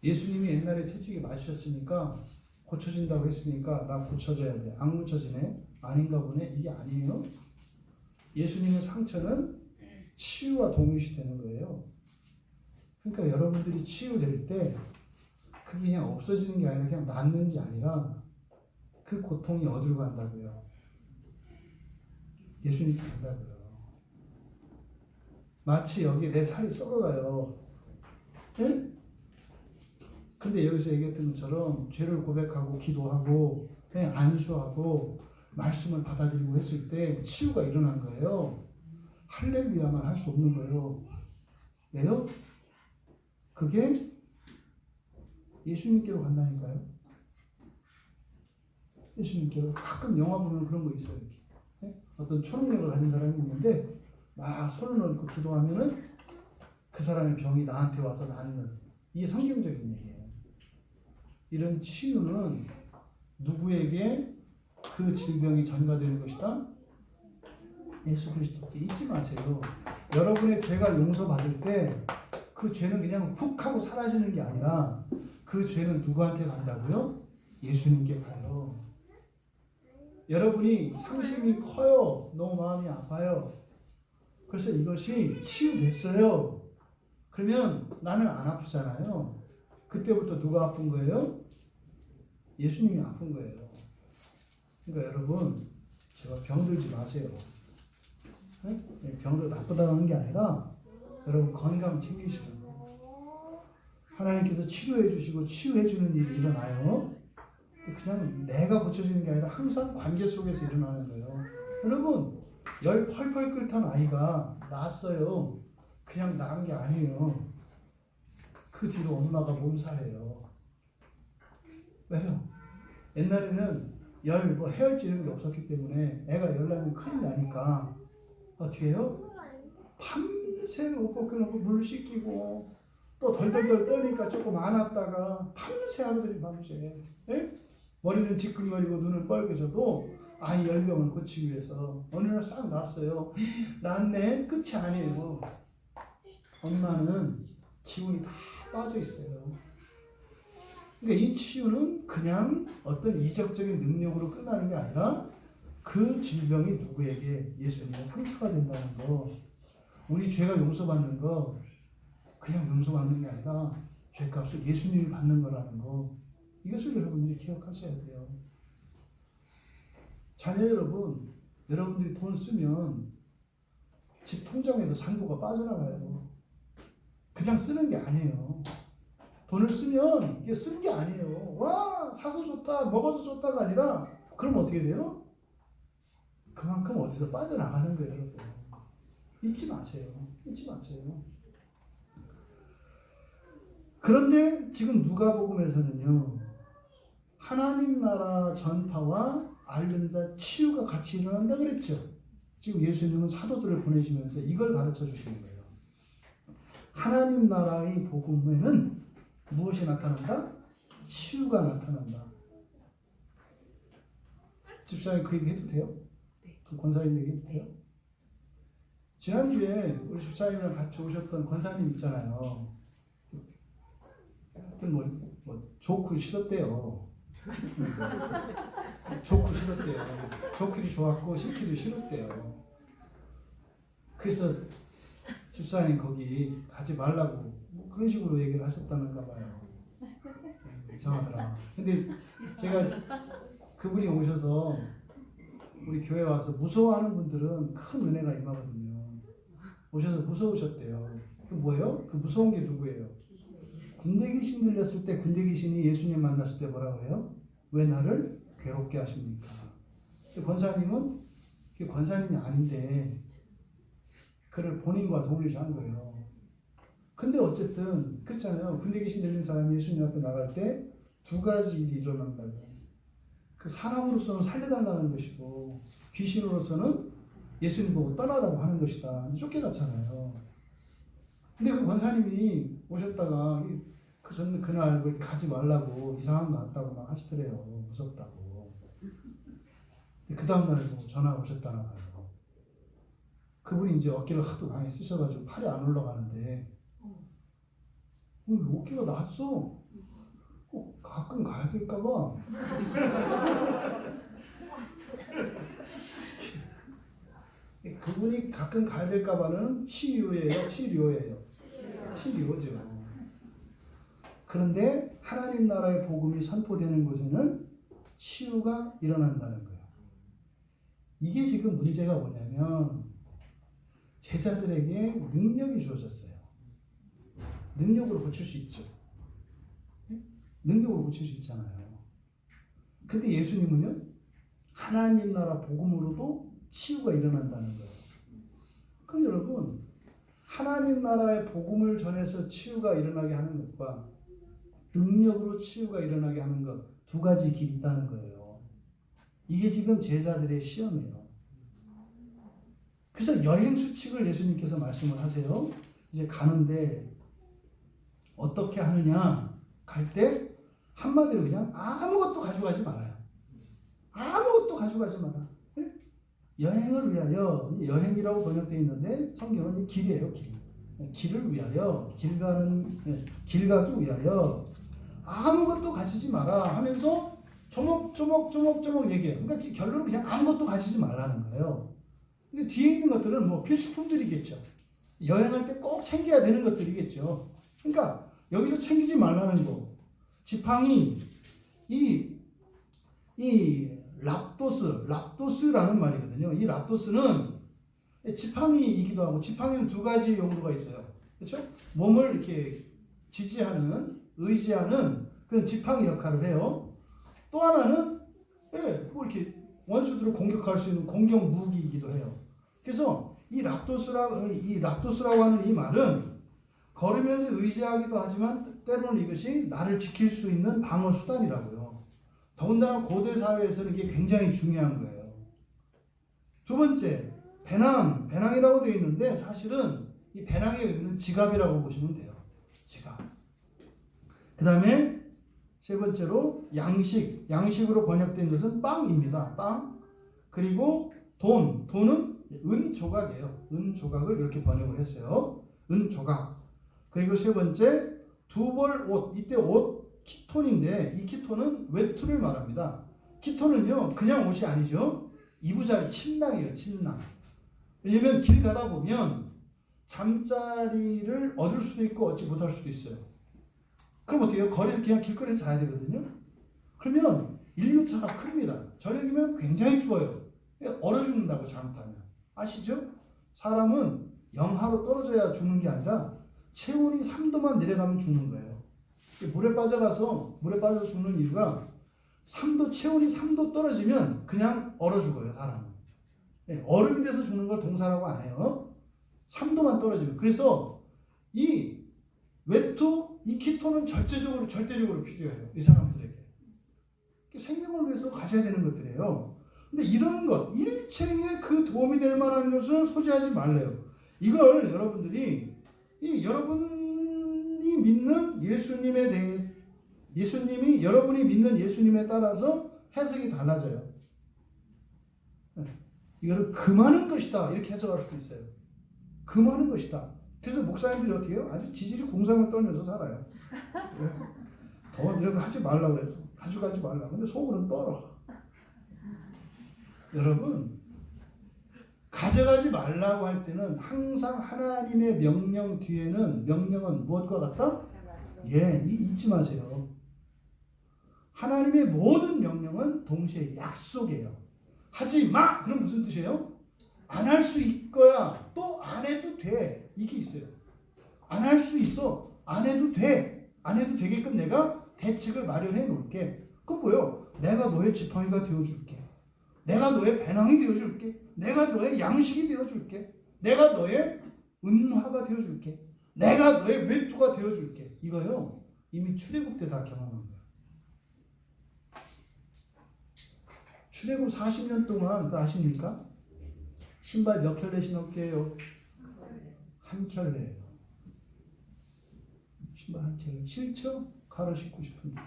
[SPEAKER 1] 예수님이 옛날에 채찍이 맞으셨으니까 고쳐진다고 했으니까 나 고쳐져야 돼. 안 고쳐지네? 아닌가 보네? 이게 아니에요. 예수님의 상처는 치유와 동일시 되는 거예요. 그러니까 여러분들이 치유될 때 그게 그냥 없어지는 게 아니라 그냥 낫는 게 아니라 그 고통이 어디로 간다고요? 예수님 간다고요. 마치 여기 내 살이 썩어가요. 예? 근데 여기서 얘기했던 것처럼 죄를 고백하고 기도하고 안수하고 말씀을 받아들이고 했을 때 치유가 일어난 거예요. 할렐루야만 할 수 없는 거예요. 왜요? 그게 예수님께로 간다니까요. 예수님께로. 가끔 영화 보면 그런 거 있어요. 이렇게. 어떤 초능력을 가진 사람이 있는데 막 손을 얹고 기도하면은 그 사람의 병이 나한테 와서 낫는. 이게 성경적인 얘기예요. 이런 치유는 누구에게 그 질병이 전가되는 것이다? 예수 그리스도께. 잊지 마세요. 여러분의 죄가 용서받을 때 그 죄는 그냥 훅 하고 사라지는 게 아니라 그 죄는 누구한테 간다고요? 예수님께 가요. 여러분이 상심이 커요. 너무 마음이 아파요. 그래서 이것이 치유됐어요. 그러면 나는 안 아프잖아요. 그때부터 누가 아픈 거예요? 예수님이 아픈 거예요. 그러니까 여러분, 제가 병들지 마세요. 병들 나쁘다는 게 아니라 여러분 건강 챙기시는 거예요. 하나님께서 치료해 주시고 치유해 주는 일이 일어나요. 그냥 내가 고쳐지는 게 아니라 항상 관계 속에서 일어나는 거예요. 여러분, 열 펄펄 끓던 아이가 낳았어요. 그냥 낳은 게 아니에요. 그 뒤로 엄마가 몸살해요. 왜요? 옛날에는 해열제 이런 게 없었기 때문에 애가 열 나면 큰일 나니까 어떻게 해요? 밤새 옷 벗겨놓고 물 씻기고 또 덜덜덜 떠니까 조금 안 왔다가 밤새 하거든요. 밤새. 예? 머리는 지끈거리고 눈은 빨개져도 아이 열병을 고치기 위해서 어느 날 싹 났어요. 났네? 끝이 아니에요. 엄마는 기운이 다 빠져 있어요. 그러니까 이 치유는 그냥 어떤 이적적인 능력으로 끝나는 게 아니라 그 질병이 누구에게 예수님의 상처가 된다는 거, 우리 죄가 용서받는 거 그냥 용서받는 게 아니라 죄값을 예수님이 받는 거라는 거, 이것을 여러분들이 기억하셔야 돼요. 자녀 여러분, 여러분들이 돈 쓰면 집 통장에서 잔고가 빠져나가요. 그냥 쓰는 게 아니에요. 돈을 쓰면 이게 쓰는 게 아니에요. 와, 사서 좋다, 먹어서 좋다가 아니라 그럼 어떻게 돼요? 그만큼 어디서 빠져나가는 거예요, 여러분. 잊지 마세요. 잊지 마세요. 그런데 지금 누가복음에서는요, 하나님 나라 전파와 앓는 자 치유가 같이 일어난다 그랬죠. 지금 예수님은 사도들을 보내시면서 이걸 가르쳐 주시는 거예요. 하나님 나라의 복음에는 무엇이 나타난다? 치유가 나타난다. 집사님 그 얘기 해도 돼요?
[SPEAKER 2] 네.
[SPEAKER 1] 그 권사님 얘기 해도 돼요? 지난주에 우리 집사님이랑 같이 오셨던 권사님 있잖아요. 하여튼 좋고 싫었대요. 좋고 싫었대요. 좋기도 좋았고 싫기도 싫었대요. 그래서 집사님 거기 가지 말라고 그런 식으로 얘기를 하셨다는가 봐요. 이상하더라. 근데 제가 그분이 오셔서 우리 교회 와서 무서워하는 분들은 큰 은혜가 임하거든요. 오셔서 무서우셨대요. 그 뭐예요? 그 무서운 게 누구예요? 군대 귀신 들렸을 때 군대 귀신이 예수님 만났을 때 뭐라고 해요? 왜 나를 괴롭게 하십니까? 권사님은 그게 권사님이 아닌데 그를 본인과 동일시한 거예요. 근데 어쨌든 그렇잖아요. 군대 귀신 들린 사람이 예수님 앞에 나갈 때 두 가지 일이 일어난다고. 그 사람으로서는 살려달라는 것이고 귀신으로서는 예수님 보고 떠나라고 하는 것이다. 쫓겨갔잖아요. 근데 그 권사님이 오셨다가 그날 그렇게 가지 말라고 이상한 거 같다고 막 하시더래요. 무섭다고. 그 다음날 전화가 오셨다나 봐요. 그분이 이제 어깨를 하도 많이 쓰셔가지고 팔이 안 올라가는데 어깨가 났어. 꼭 가끔 가야 될까봐. 그분이 가끔 가야 될까봐는 치료예요. 치료죠. 그런데 하나님 나라의 복음이 선포되는 곳에는 치유가 일어난다는 거예요. 이게 지금 문제가 뭐냐면 제자들에게 능력이 주어졌어요. 능력으로 고칠 수 있죠. 능력으로 고칠 수 있잖아요. 근데 예수님은요, 하나님 나라 복음으로도 치유가 일어난다는 거예요. 그럼 여러분, 하나님 나라의 복음을 전해서 치유가 일어나게 하는 것과 능력으로 치유가 일어나게 하는 것 두 가지 길이 있다는 거예요. 이게 지금 제자들의 시험이에요. 그래서 여행 수칙을 예수님께서 말씀을 하세요. 이제 가는데 어떻게 하느냐? 갈 때 한마디로 그냥 아무것도 가져가지 말아요. 아무것도 가져가지 마라. 네? 여행을 위하여, 여행이라고 번역되어 있는데 성경은 길이에요. 길을 위하여, 길 가기 위하여 아무것도 가지지 마라 하면서 조목조목 얘기해요. 그러니까 결론은 그냥 아무것도 가지지 말라는 거예요. 근데 뒤에 있는 것들은 뭐 필수품들이겠죠. 여행할 때 꼭 챙겨야 되는 것들이겠죠. 그러니까 여기서 챙기지 말라는 거. 지팡이, 이 랍도스라는 말이거든요. 이 랍도스는 지팡이이기도 하고, 지팡이는 두 가지 용도가 있어요. 그렇죠? 몸을 이렇게 지지하는, 의지하는 그런 지팡이 역할을 해요. 또 하나는 뭐 이렇게 원수들을 공격할 수 있는 공격 무기이기도 해요. 그래서 이 랍도스라고 하는 이 말은 걸으면서 의지하기도 하지만 때로는 이것이 나를 지킬 수 있는 방어 수단이라고요. 더군다나 고대 사회에서는 이게 굉장히 중요한 거예요. 두 번째, 배낭이라고 되어 있는데 사실은 이 배낭의 의미는 지갑이라고 보시면 돼요. 지갑. 그 다음에 세 번째로 양식으로 번역된 것은 빵입니다. 빵. 그리고 돈은 은 조각이에요. 은 조각을 이렇게 번역을 했어요. 은 조각. 그리고 세 번째, 두 벌 옷. 이때 옷 키톤인데 이 키톤은 외투를 말합니다. 키톤은요 그냥 옷이 아니죠. 이부자리 침낭이에요. 침낭. 왜냐면 길 가다 보면 잠자리를 얻을 수도 있고 얻지 못할 수도 있어요. 그럼 어떻게 해요? 거리에서 그냥 길거리에서 자야 되거든요. 그러면 일교차가 큽니다. 저녁이면 굉장히 추워요. 얼어 죽는다고 잘못하면. 아시죠? 사람은 영하로 떨어져야 죽는 게 아니라 체온이 3도만 내려가면 죽는 거예요. 물에 빠져서 죽는 이유가 체온이 3도 떨어지면 그냥 얼어 죽어요, 사람은. 얼음이 돼서 죽는 걸 동사라고 안 해요. 3도만 떨어지면. 그래서 이 외투, 이 키토는 절대적으로 필요해요. 이 사람들에게. 생명을 위해서 가져야 되는 것들이에요. 근데 이런 것, 일체에 그 도움이 될 만한 것을 소지하지 말래요. 이걸 여러분들이 여러분이 믿는 예수님에 대해 여러분이 믿는 예수님에 따라서 해석이 달라져요. 이거를 금하는 것이다 이렇게 해석할 수도 있어요. 금하는 것이다. 그래서 목사님들이 어떻게 해요? 아주 지질이 공상을 떨면서 살아요. 왜? 더 이런 거 하지 말라고 그래서 가져가지 말라. 근데 속으로는 떨어. 여러분, 가져가지 말라고 할 때는 항상 하나님의 명령 뒤에는 명령은 무엇과 같다? 예, 잊지 마세요. 하나님의 모든 명령은 동시에 약속이에요. 하지 마! 그럼 무슨 뜻이에요? 안 할 수 있거야. 또 안 해도 돼. 이게 있어요. 안 할 수 있어. 안 해도 돼. 안 해도 되게끔 내가 대책을 마련해 놓을게. 그건 뭐예요? 내가 너의 지팡이가 되어줄게. 내가 너의 배낭이 되어줄게. 내가 너의 양식이 되어줄게. 내가 너의 은화가 되어줄게. 내가 너의 외투가 되어줄게. 이거요. 이미 출애굽 때 다 경험한 거예요. 출애굽 40년 동안 그거 아십니까? 신발 몇 켤레 신었게요? 한 켤레예요. 신발 한 켤레. 싫죠? 가로 신고 싶은데.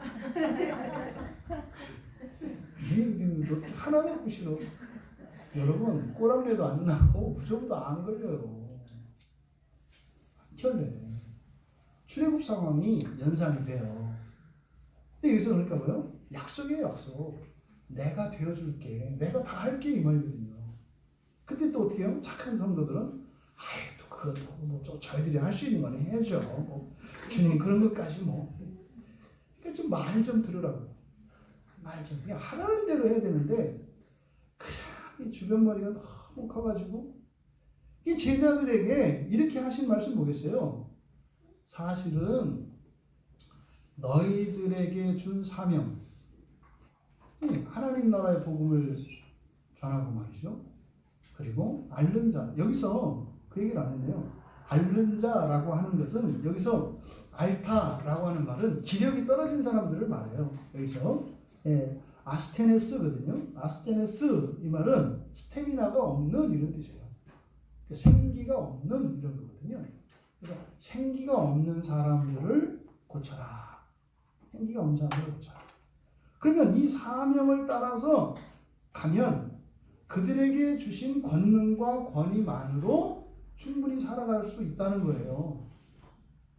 [SPEAKER 1] 너 하나 갖고 신어. 여러분 꼬랑내도 안 나고 무좀도 안 걸려요. 한 켤레. 출애굽 상황이 연상이 돼요. 근데 여기서 그러니까 뭐요? 약속이에요, 약속. 내가 되어줄게. 내가 다 할게 이 말이거든요. 근데 또 어떻게 해요? 착한 성도들은 아이 또 그것도 뭐 저희들이 할 수 있는 거는 해야죠. 뭐, 주님 그런 것까지 뭐. 그러니까 좀 말 좀 들으라고. 말 좀. 그냥 하라는 대로 해야 되는데 그냥 이 주변 머리가 너무 커가지고 이 제자들에게 이렇게 하신 말씀 뭐겠어요? 사실은 너희들에게 준 사명, 하나님 나라의 복음을 전하고 말이죠. 그리고 앓는 자, 여기서 그 얘기를 안 했네요. 앓는 자라고 하는 것은 여기서 앓다라고 하는 말은 기력이 떨어진 사람들을 말해요. 여기서 아스테네스거든요. 아스테네스 이 말은 스태미나가 없는 이런 뜻이에요. 생기가 없는 이런 거거든요. 그래서 생기가 없는 사람들을 고쳐라. 생기가 없는 사람들을 고쳐라. 그러면 이 사명을 따라서 가면 그들에게 주신 권능과 권위만으로 충분히 살아갈 수 있다는 거예요.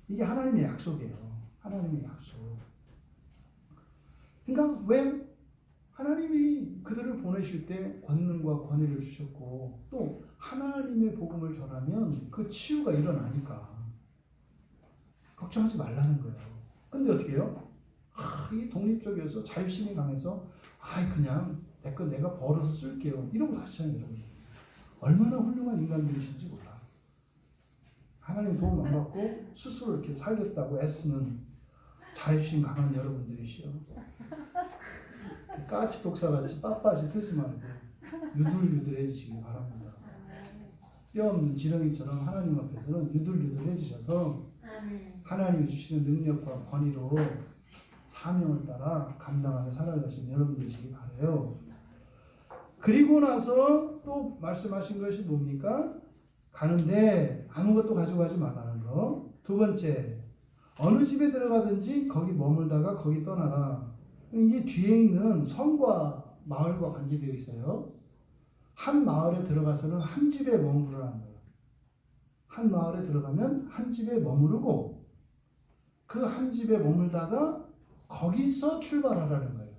[SPEAKER 1] 이게 하나님의 약속이에요. 하나님의 약속. 그러니까 왜 하나님이 그들을 보내실 때 권능과 권위를 주셨고 또 하나님의 복음을 전하면 그 치유가 일어나니까 걱정하지 말라는 거예요. 근데 어떻게 해요? 이 독립적이어서 자립심이 강해서 그냥 내 거 내가 벌어서 쓸게요. 이러고 하시잖아요, 여러분. 얼마나 훌륭한 인간들이신지 몰라. 하나님 도움 안 받고 스스로 이렇게 살겠다고 애쓰는 자립심 강한 여러분들이시여. 까치 독사같이 빳빳이 쓰지 말고 유들유들해지시기 바랍니다. 뼈 없는 지렁이처럼 하나님 앞에서는 유들유들해지셔서 하나님이 주시는 능력과 권위로 사명을 따라 감당하며 살아가시는 여러분들이시기 바라요. 그리고 나서 또 말씀하신 것이 뭡니까? 가는데 아무것도 가져가지 말라는 거. 두 번째, 어느 집에 들어가든지 거기 머물다가 거기 떠나라. 이게 뒤에 있는 성과 마을과 관계되어 있어요. 한 마을에 들어가서는 한 집에 머무르라는 거예요. 한 마을에 들어가면 한 집에 머무르고 그 한 집에 머물다가 거기서 출발하라는 거예요.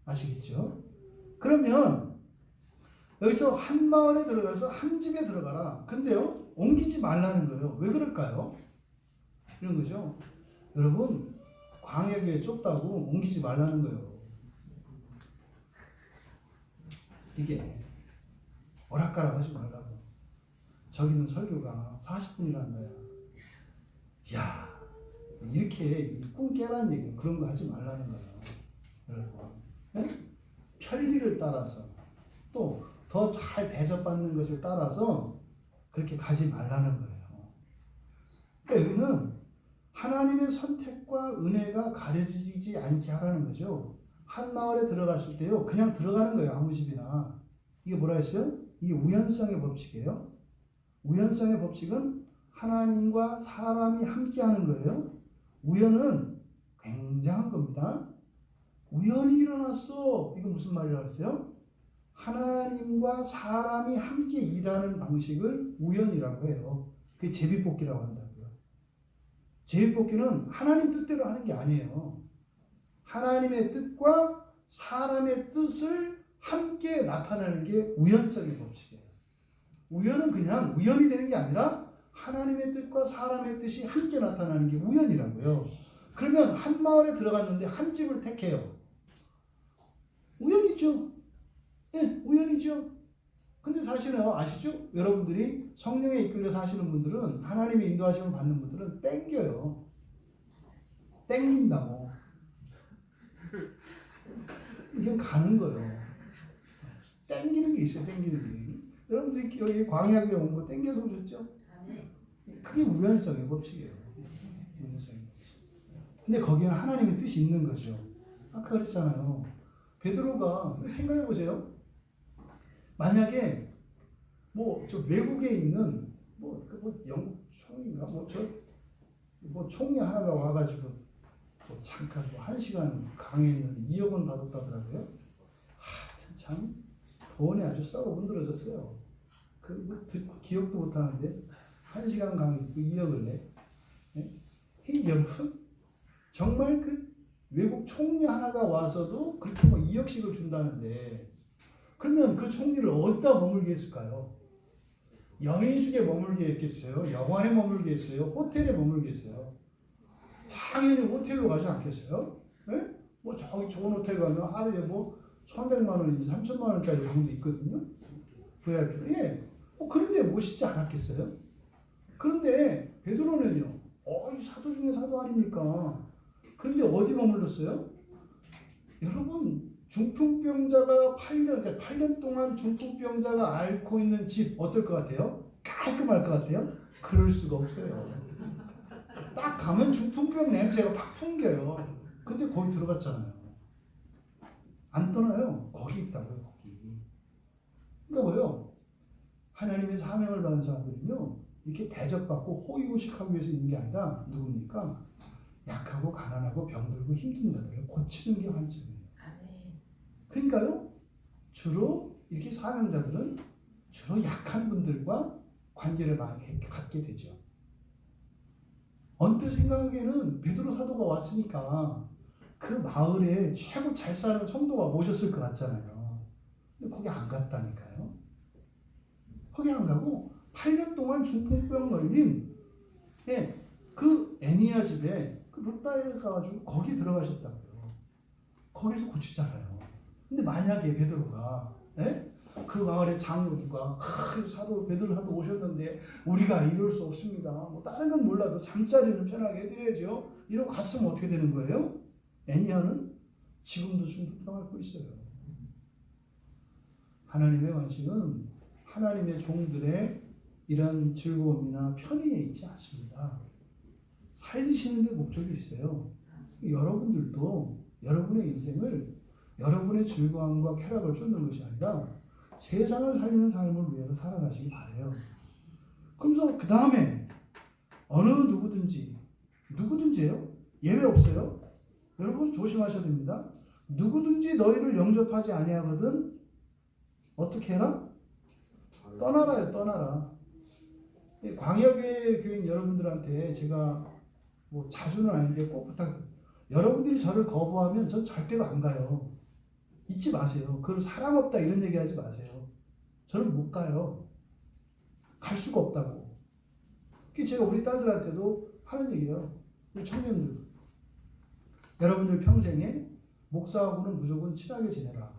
[SPEAKER 1] 아시겠죠? 그러면 여기서 한 마을에 들어가서 한 집에 들어가라. 근데요, 옮기지 말라는 거예요. 왜 그럴까요? 이런 거죠. 여러분, 광야교회 좁다고 옮기지 말라는 거예요. 이게 오락가락 하지 말라고. 저기는 설교가 40분이란다. 이야, 이렇게 꿈 깨라는 얘기는 그런 거 하지 말라는 거예요. 여러분, 네? 편리를 따라서 또 더 잘 대접받는 것을 따라서 그렇게 가지 말라는 거예요. 그러니까 여기는 하나님의 선택과 은혜가 가려지지 않게 하라는 거죠. 한 마을에 들어갔을 때요, 그냥 들어가는 거예요. 아무 집이나. 이게 뭐라 했어요? 이게 우연성의 법칙이에요. 우연성의 법칙은 하나님과 사람이 함께 하는 거예요. 우연은 굉장한 겁니다. 우연히 일어났어. 이거 무슨 말이라고 했어요? 하나님과 사람이 함께 일하는 방식을 우연이라고 해요. 그게 제비뽑기라고 한다고요. 제비뽑기는 하나님 뜻대로 하는 게 아니에요. 하나님의 뜻과 사람의 뜻을 함께 나타내는 게 우연성의 법칙이에요. 우연은 그냥 우연이 되는 게 아니라 하나님의 뜻과 사람의 뜻이 함께 나타나는 게 우연이라고요. 그러면 한 마을에 들어갔는데 한 집을 택해요. 우연이죠. 예, 우연이죠. 근데 사실은 아시죠? 여러분들이 성령에 이끌려 사시는 분들은, 하나님의 인도하심을 받는 분들은 땡겨요. 땡긴다고. 이게 가는 거예요. 땡기는 게 있어요. 땡기는 게. 여러분들이 여기 광야교회 온 거 땡겨서 오셨죠? 그게 우연성의 법칙이에요. 우연성의 법칙. 근데 거기에는 하나님의 뜻이 있는 거죠. 아까 그랬잖아요. 베드로가 생각해 보세요. 만약에 저 외국에 있는 영국 총리인가 총리 하나가 와가지고 잠깐 1시간 강의했는데 2억 원 받았다더라고요. 하여튼 참 돈이 아주 썩어 문드러졌어요. 듣고 기억도 못 하는데 1시간 강의 듣고 2억을 내. 예? 여러분 정말 외국 총리 하나가 와서도 그렇게 2억씩을 준다는데, 그러면 그 총리를 어디다 머물게 했을까요? 여인숙에 머물게 했겠어요? 여관에 머물게 했어요? 호텔에 머물게 했어요? 당연히 호텔로 가지 않겠어요? 예? 저기 좋은 호텔 가면 하루에 1,100만 원인지 3,000만 원짜리 방도 있거든요. VIP. 예. 그런데 멋있지 않았겠어요? 그런데 베드로는요. 이 사도 중에 사도 아닙니까? 그런데 어디 머물렀어요? 여러분, 중풍병자가 8년 동안 중풍병자가 앓고 있는 집 어떨 것 같아요? 깔끔할 것 같아요? 그럴 수가 없어요. 딱 가면 중풍병 냄새가 팍 풍겨요. 근데 거기 들어갔잖아요. 안 떠나요. 거기 있다고요. 거기. 그러니까 뭐예요? 하나님의 사명을 받은 사람들은요, 이렇게 대접받고 호의호식하기 위해서 있는 게 아니라 누굽니까? 약하고 가난하고 병들고 힘든 자들을 고치는 게 관점이에요. 그러니까요, 주로 이렇게 사명자들은 주로 약한 분들과 관계를 많이 갖게 되죠. 언뜻 생각하기에는 베드로 사도가 왔으니까 그 마을에 최고 잘 사는 성도가 모셨을 것 같잖아요. 근데 거기 안 갔다니까요. 거기 안 가고 8년 동안 중풍병 걸린 그 애니야 집에 룻다에 가가지고 거기 들어가셨다고요. 거기서 고치잖아요. 근데 만약에 베드로가 그 마을의 장로들과 사도 베드로 사도 오셨는데 우리가 이럴 수 없습니다. 다른 건 몰라도 잠자리는 편하게 해드려야죠. 이러고 갔으면 어떻게 되는 거예요? 애니아는 지금도 중풍병 앓고 있어요. 하나님의 관심은 하나님의 종들의 이런 즐거움이나 편의에 있지 않습니다. 살리시는 데 목적이 있어요. 여러분들도 여러분의 인생을 여러분의 즐거움과 쾌락을 쫓는 것이 아니라 세상을 살리는 삶을 위해서 살아가시기 바라요. 그러면서 그 다음에 어느 누구든지요. 예외 없어요. 여러분 조심하셔야 됩니다. 누구든지 너희를 영접하지 아니하거든 어떻게 해라? 떠나라요. 떠나라. 광야교회 교인 여러분들한테 제가 자주는 아닌데 꼭 부탁드려요. 여러분들이 저를 거부하면 전 절대로 안 가요. 잊지 마세요. 그걸 사랑 없다 이런 얘기 하지 마세요. 저는 못 가요. 갈 수가 없다고. 그게 제가 우리 딸들한테도 하는 얘기예요. 우리 청년들. 여러분들 평생에 목사하고는 무조건 친하게 지내라.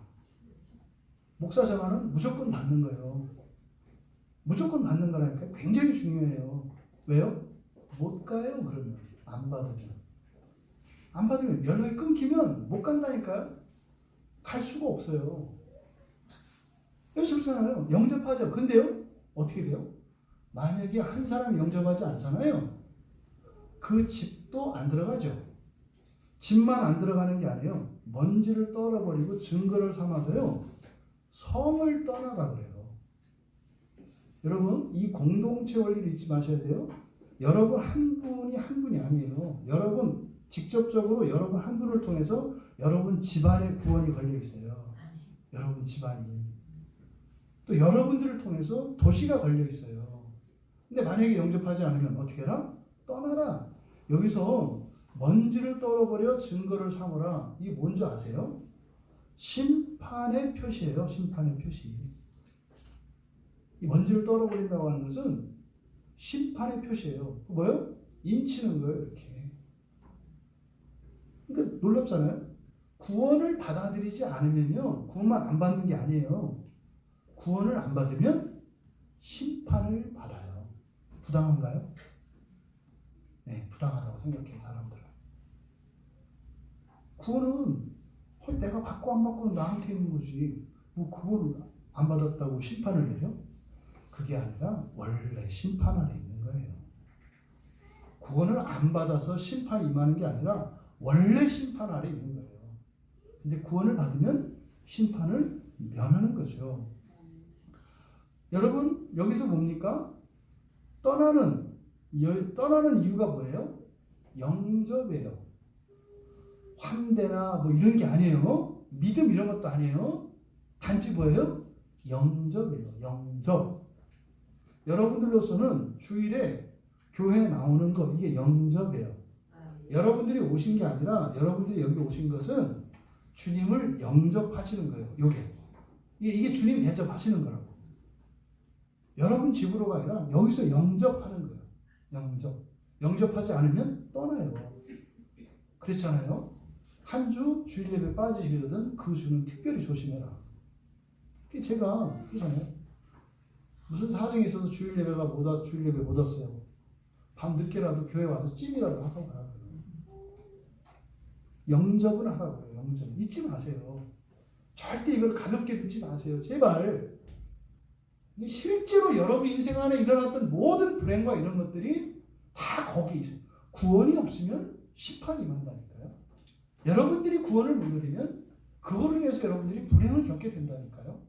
[SPEAKER 1] 목사 전화는 무조건 받는 거예요. 무조건 받는 거라니까 굉장히 중요해요. 왜요? 못 가요. 그러면 안 받으면 연락이 끊기면 못 간다니까요. 갈 수가 없어요. 그렇잖아요. 영접하죠. 근데요, 어떻게 돼요? 만약에 한 사람이 영접하지 않잖아요. 그 집도 안 들어가죠. 집만 안 들어가는 게 아니에요. 먼지를 떨어버리고 증거를 삼아서요. 성을 떠나라 그래요. 여러분, 이 공동체 원리를 잊지 마셔야 돼요. 여러분 한 분이 아니에요. 여러분 직접적으로 여러분 한 분을 통해서 여러분 집안의 구원이 걸려 있어요. 여러분 집안이. 또 여러분들을 통해서 도시가 걸려 있어요. 근데 만약에 영접하지 않으면 어떻게 해라? 떠나라. 여기서 먼지를 떨어버려 증거를 삼으라. 이게 뭔지 아세요? 심판의 표시예요. 심판의 표시. 이 먼지를 떨어버린다고 하는 것은 심판의 표시예요. 뭐예요? 인치는 거예요. 이렇게. 그러니까 놀랍잖아요. 구원을 받아들이지 않으면요. 구원만 안 받는 게 아니에요. 구원을 안 받으면 심판을 받아요. 부당한가요? 네, 부당하다고 생각해요. 사람들은. 구원은 내가 받고 안 받고는 나한테 있는 거지. 뭐 구원을 안 받았다고 심판을 내려? 그게 아니라 원래 심판 아래 있는 거예요. 구원을 안 받아서 심판이 임하는 게 아니라 원래 심판 아래 있는 거예요. 근데 구원을 받으면 심판을 면하는 거죠. 여러분 여기서 뭡니까? 떠나는 이유가 뭐예요? 영접이에요. 환대나 뭐 이런 게 아니에요. 믿음 이런 것도 아니에요. 단지 뭐예요? 영접이에요. 영접. 여러분들로서는 주일에 교회에 나오는 거 이게 영접이에요. 여러분들이 오신 게 아니라 여러분들이 여기 오신 것은 주님을 영접하시는 거예요. 이게 주님 대접하시는 거라고. 여러분 집으로가 아니라 여기서 영접하는 거예요. 영접하지 않으면 떠나요. 그랬잖아요. 한 주 주일 예배 빠지시거든 그 주는 특별히 조심해라. 제가 그러잖아요. 무슨 사정이 있어서 주일 예배 못 왔어요. 밤 늦게라도 교회 와서 찜이라도 하고 가라고요. 영접은 하라고요. 영접. 잊지 마세요. 절대 이걸 가볍게 듣지 마세요. 제발. 실제로 여러분 인생 안에 일어났던 모든 불행과 이런 것들이 다 거기에 있어요. 구원이 없으면 심판이 임한다니까요. 여러분들이 구원을 못 누리면 그거로 인해서 여러분들이 불행을 겪게 된다니까요.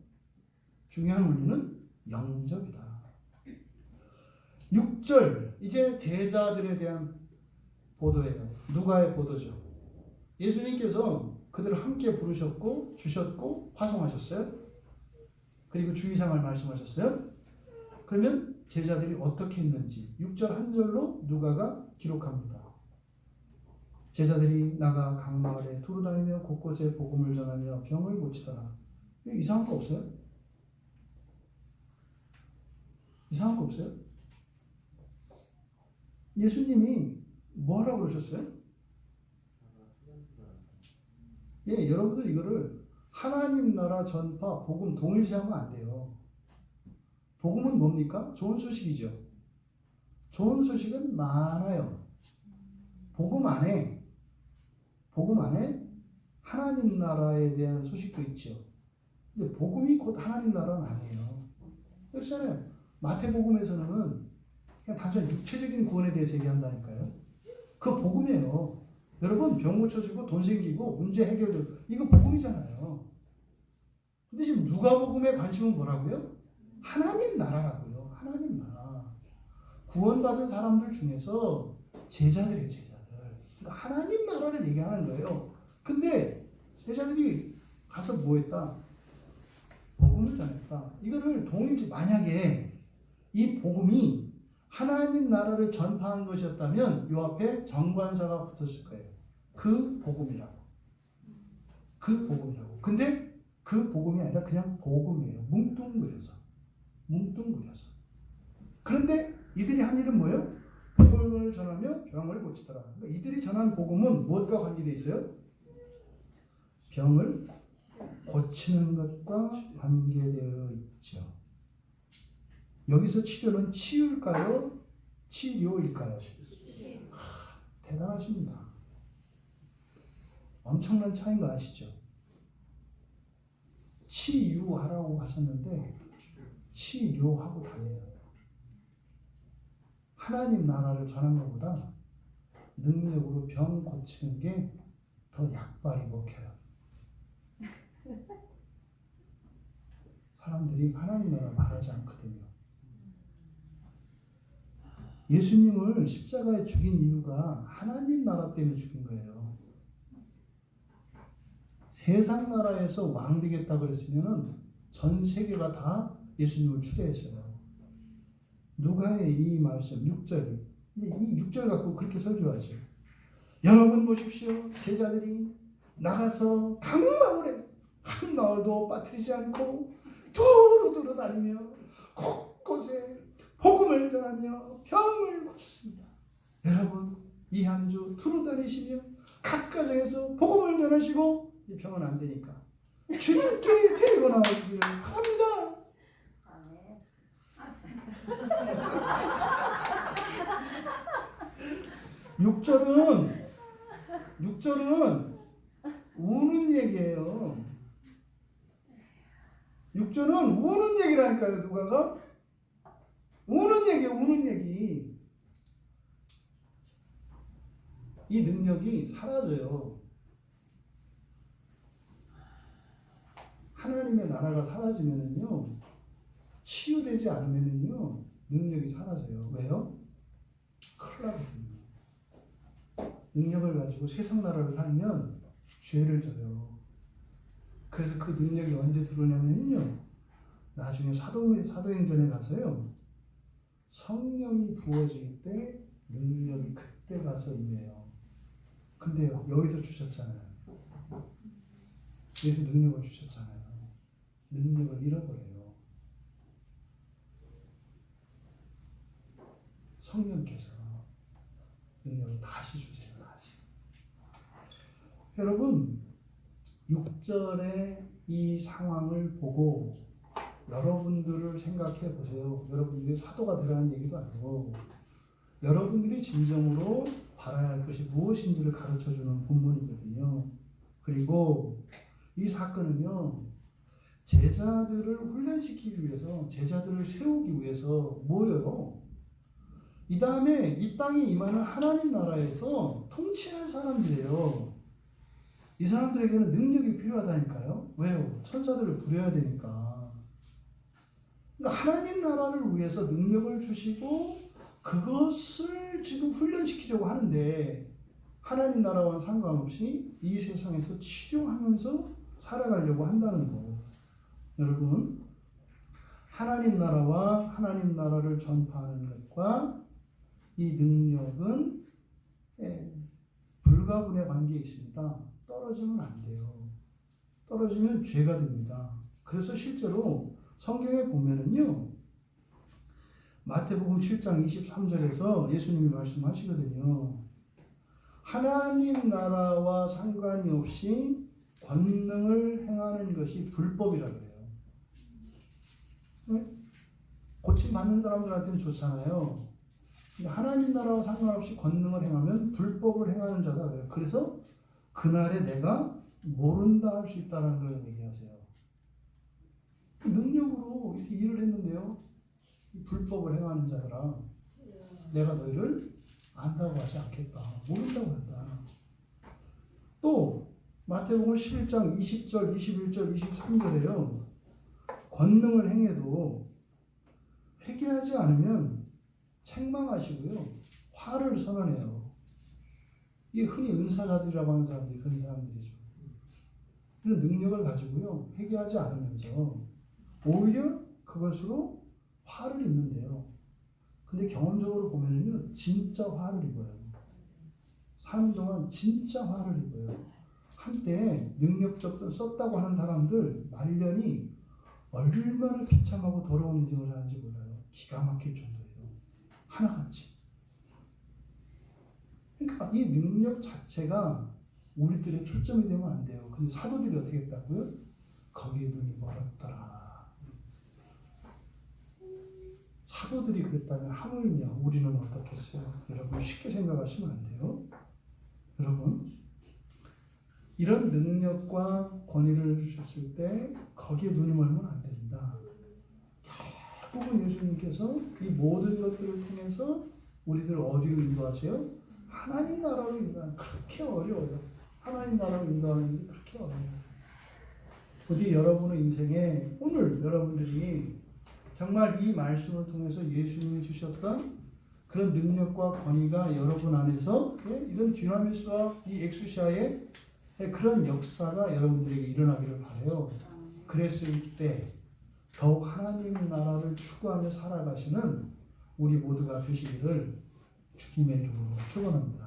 [SPEAKER 1] 중요한 원리는 영접이다. 6절 이제 제자들에 대한 보도예요. 누가의 보도죠. 예수님께서 그들을 함께 부르셨고 주셨고 화송하셨어요. 그리고 주의사항을 말씀하셨어요. 그러면 제자들이 어떻게 했는지 6절 한 절로 누가가 기록합니다. 제자들이 나가 각 마을에 두루 다니며 곳곳에 복음을 전하며 병을 고치더라. 이상한 거 없어요? 이상한 거 없어요? 예수님이 뭐라고 그러셨어요? 여러분들 이거를 하나님 나라 전파, 복음 동일시하면 안 돼요. 복음은 뭡니까? 좋은 소식이죠. 좋은 소식은 많아요. 복음 안에 하나님 나라에 대한 소식도 있죠. 근데 복음이 곧 하나님 나라는 아니에요. 그렇잖아요. 마태복음에서는 그냥 단순히 육체적인 구원에 대해서 얘기한다니까요. 그거 복음이에요. 여러분 병 고쳐지고 돈 생기고 문제 해결되고 이거 복음이잖아요. 근데 지금 누가복음의 관심은 뭐라고요? 하나님 나라라고요. 하나님 나라. 구원받은 사람들 중에서 제자들이에요. 그러니까 하나님 나라를 얘기하는 거예요. 근데 제자들이 가서 뭐 했다? 복음을 전했다. 이거를 동일시 만약에 이 복음이 하나님 나라를 전파한 것이었다면 요 앞에 정관사가 붙었을 거예요. 그 복음이라고. 근데 그 복음이 아니라 그냥 복음이에요. 뭉뚱그려서. 그런데 이들이 한 일은 뭐예요? 복음을 전하며 병을 고치더라. 그러니까 이들이 전한 복음은 무엇과 관계되어 있어요? 병을 고치는 것과 관계되어 있죠. 여기서 치료는 치유일까요? 치료일까요? 대단하십니다. 엄청난 차이인 거 아시죠? 치유하라고 하셨는데 치료하고 다녀요. 하나님 나라를 전한 것보다 능력으로 병 고치는 게 더 약발이 먹혀요. 사람들이 하나님 나라 말하지 않거든요. 예수님을 십자가에 죽인 이유가 하나님 나라 때문에 죽인 거예요. 세상 나라에서 왕 되겠다 그랬으면 전 세계가 다 예수님을 추대했어요. 누가의 이 말씀 6절이 이 6절 갖고 그렇게 설교하죠. 여러분 보십시오. 제자들이 나가서 각 마을에 한 마을도 빠뜨리지 않고 두루두루 다니며 곳곳에 복음을 전하며 병을 고쳤습니다. 여러분 이 한 주 두루 다니시며 각 가정에서 복음을 전하시고 이 병은 안 되니까 주님께 데리고 나오시기를 바랍니다. 6절은 우는 얘기예요. 6절은 우는 얘기라니까요. 누가가 우는 얘기예요. 우는 얘기. 이 능력이 사라져요. 하나님의 나라가 사라지면은요, 치유되지 않으면은요, 능력이 사라져요. 왜요? 큰일 나거든요. 능력을 가지고 세상 나라를 살면 죄를 져요. 그래서 그 능력이 언제 들어오냐면요, 나중에 사도행전에 가서요, 성령이 부어질 때 능력이 그때 가서 임해요. 근데요, 여기서 주셨잖아요. 여기서 능력을 주셨잖아요. 능력을 잃어버려요. 성령께서 능력을 다시 주세요. 다시. 여러분 6절의 이 상황을 보고 여러분들을 생각해 보세요. 여러분들이 사도가 되라는 얘기도 아니고 여러분들이 진정으로 바라야 할 것이 무엇인지를 가르쳐주는 본문이거든요. 그리고 이 사건은요, 제자들을 훈련시키기 위해서, 제자들을 세우기 위해서 모여요. 이 다음에 이 땅에 임하는 하나님 나라에서 통치할 사람들이에요. 이 사람들에게는 능력이 필요하다니까요. 왜요? 천사들을 부려야 되니까. 그러니까 하나님 나라를 위해서 능력을 주시고 그것을 지금 훈련시키려고 하는데 하나님 나라와는 상관없이 이 세상에서 치료하면서 살아가려고 한다는 거. 여러분, 하나님 나라와 하나님 나라를 전파하는 것과 이 능력은 불가분의 관계에 있습니다. 떨어지면 안 돼요. 떨어지면 죄가 됩니다. 그래서 실제로 성경에 보면은요, 마태복음 7장 23절에서 예수님이 말씀하시거든요. 하나님 나라와 상관이 없이 권능을 행하는 것이 불법이라고 해요. 네? 고침받는 사람들한테는 좋잖아요. 하나님 나라와 상관없이 권능을 행하면 불법을 행하는 자다 그래요. 그래서 그날에 내가 모른다 할 수 있다는 걸 얘기하세요. 능력으로 이렇게 일을 했는데요. 불법을 행하는 자들아, 내가 너희를 안다고 하지 않겠다. 모른다고 한다. 또 마태복음 11장 20절, 21절, 23절에요. 권능을 행해도 회개하지 않으면 책망하시고요. 화를 선언해요. 이게 흔히 은사자들이라고 하는 사람들이 그런 사람들이죠. 이런 능력을 가지고요. 회개하지 않으면서 오히려 그것으로 화를 입는데요. 근데 경험적으로 보면은요, 진짜 화를 입어요. 사는 동안 진짜 화를 입어요. 한때 능력적으로 썼다고 하는 사람들 말년이 얼마나 비참하고 더러운 인생을 사는지 몰라요. 기가 막힐 정도예요. 하나같이. 그러니까 이 능력 자체가 우리들의 초점이 되면 안 돼요. 근데 사도들이 어떻게 했다고요? 거기에 눈이 멀었더라. 사도들이 그랬다면 하물며 우리는 어떻겠어요? 여러분 쉽게 생각하시면 안 돼요. 여러분 이런 능력과 권위를 주셨을 때 거기에 눈이 멀면 안 됩니다. 결국은 예수님께서 이 모든 것들을 통해서 우리들 어디로 인도하세요? 하나님 나라로 인도하는. 그렇게 어려워요. 하나님 나라로 인도하는 게 그렇게 어려워요. 부디 여러분의 인생에 오늘 여러분들이 정말 이 말씀을 통해서 예수님이 주셨던 그런 능력과 권위가 여러분 안에서 이런 듀나미스와 이 엑수시아의 그런 역사가 여러분들에게 일어나기를 바라요. 그랬을 때 더욱 하나님 나라를 추구하며 살아가시는 우리 모두가 되시기를 주님의 이름으로 축원합니다.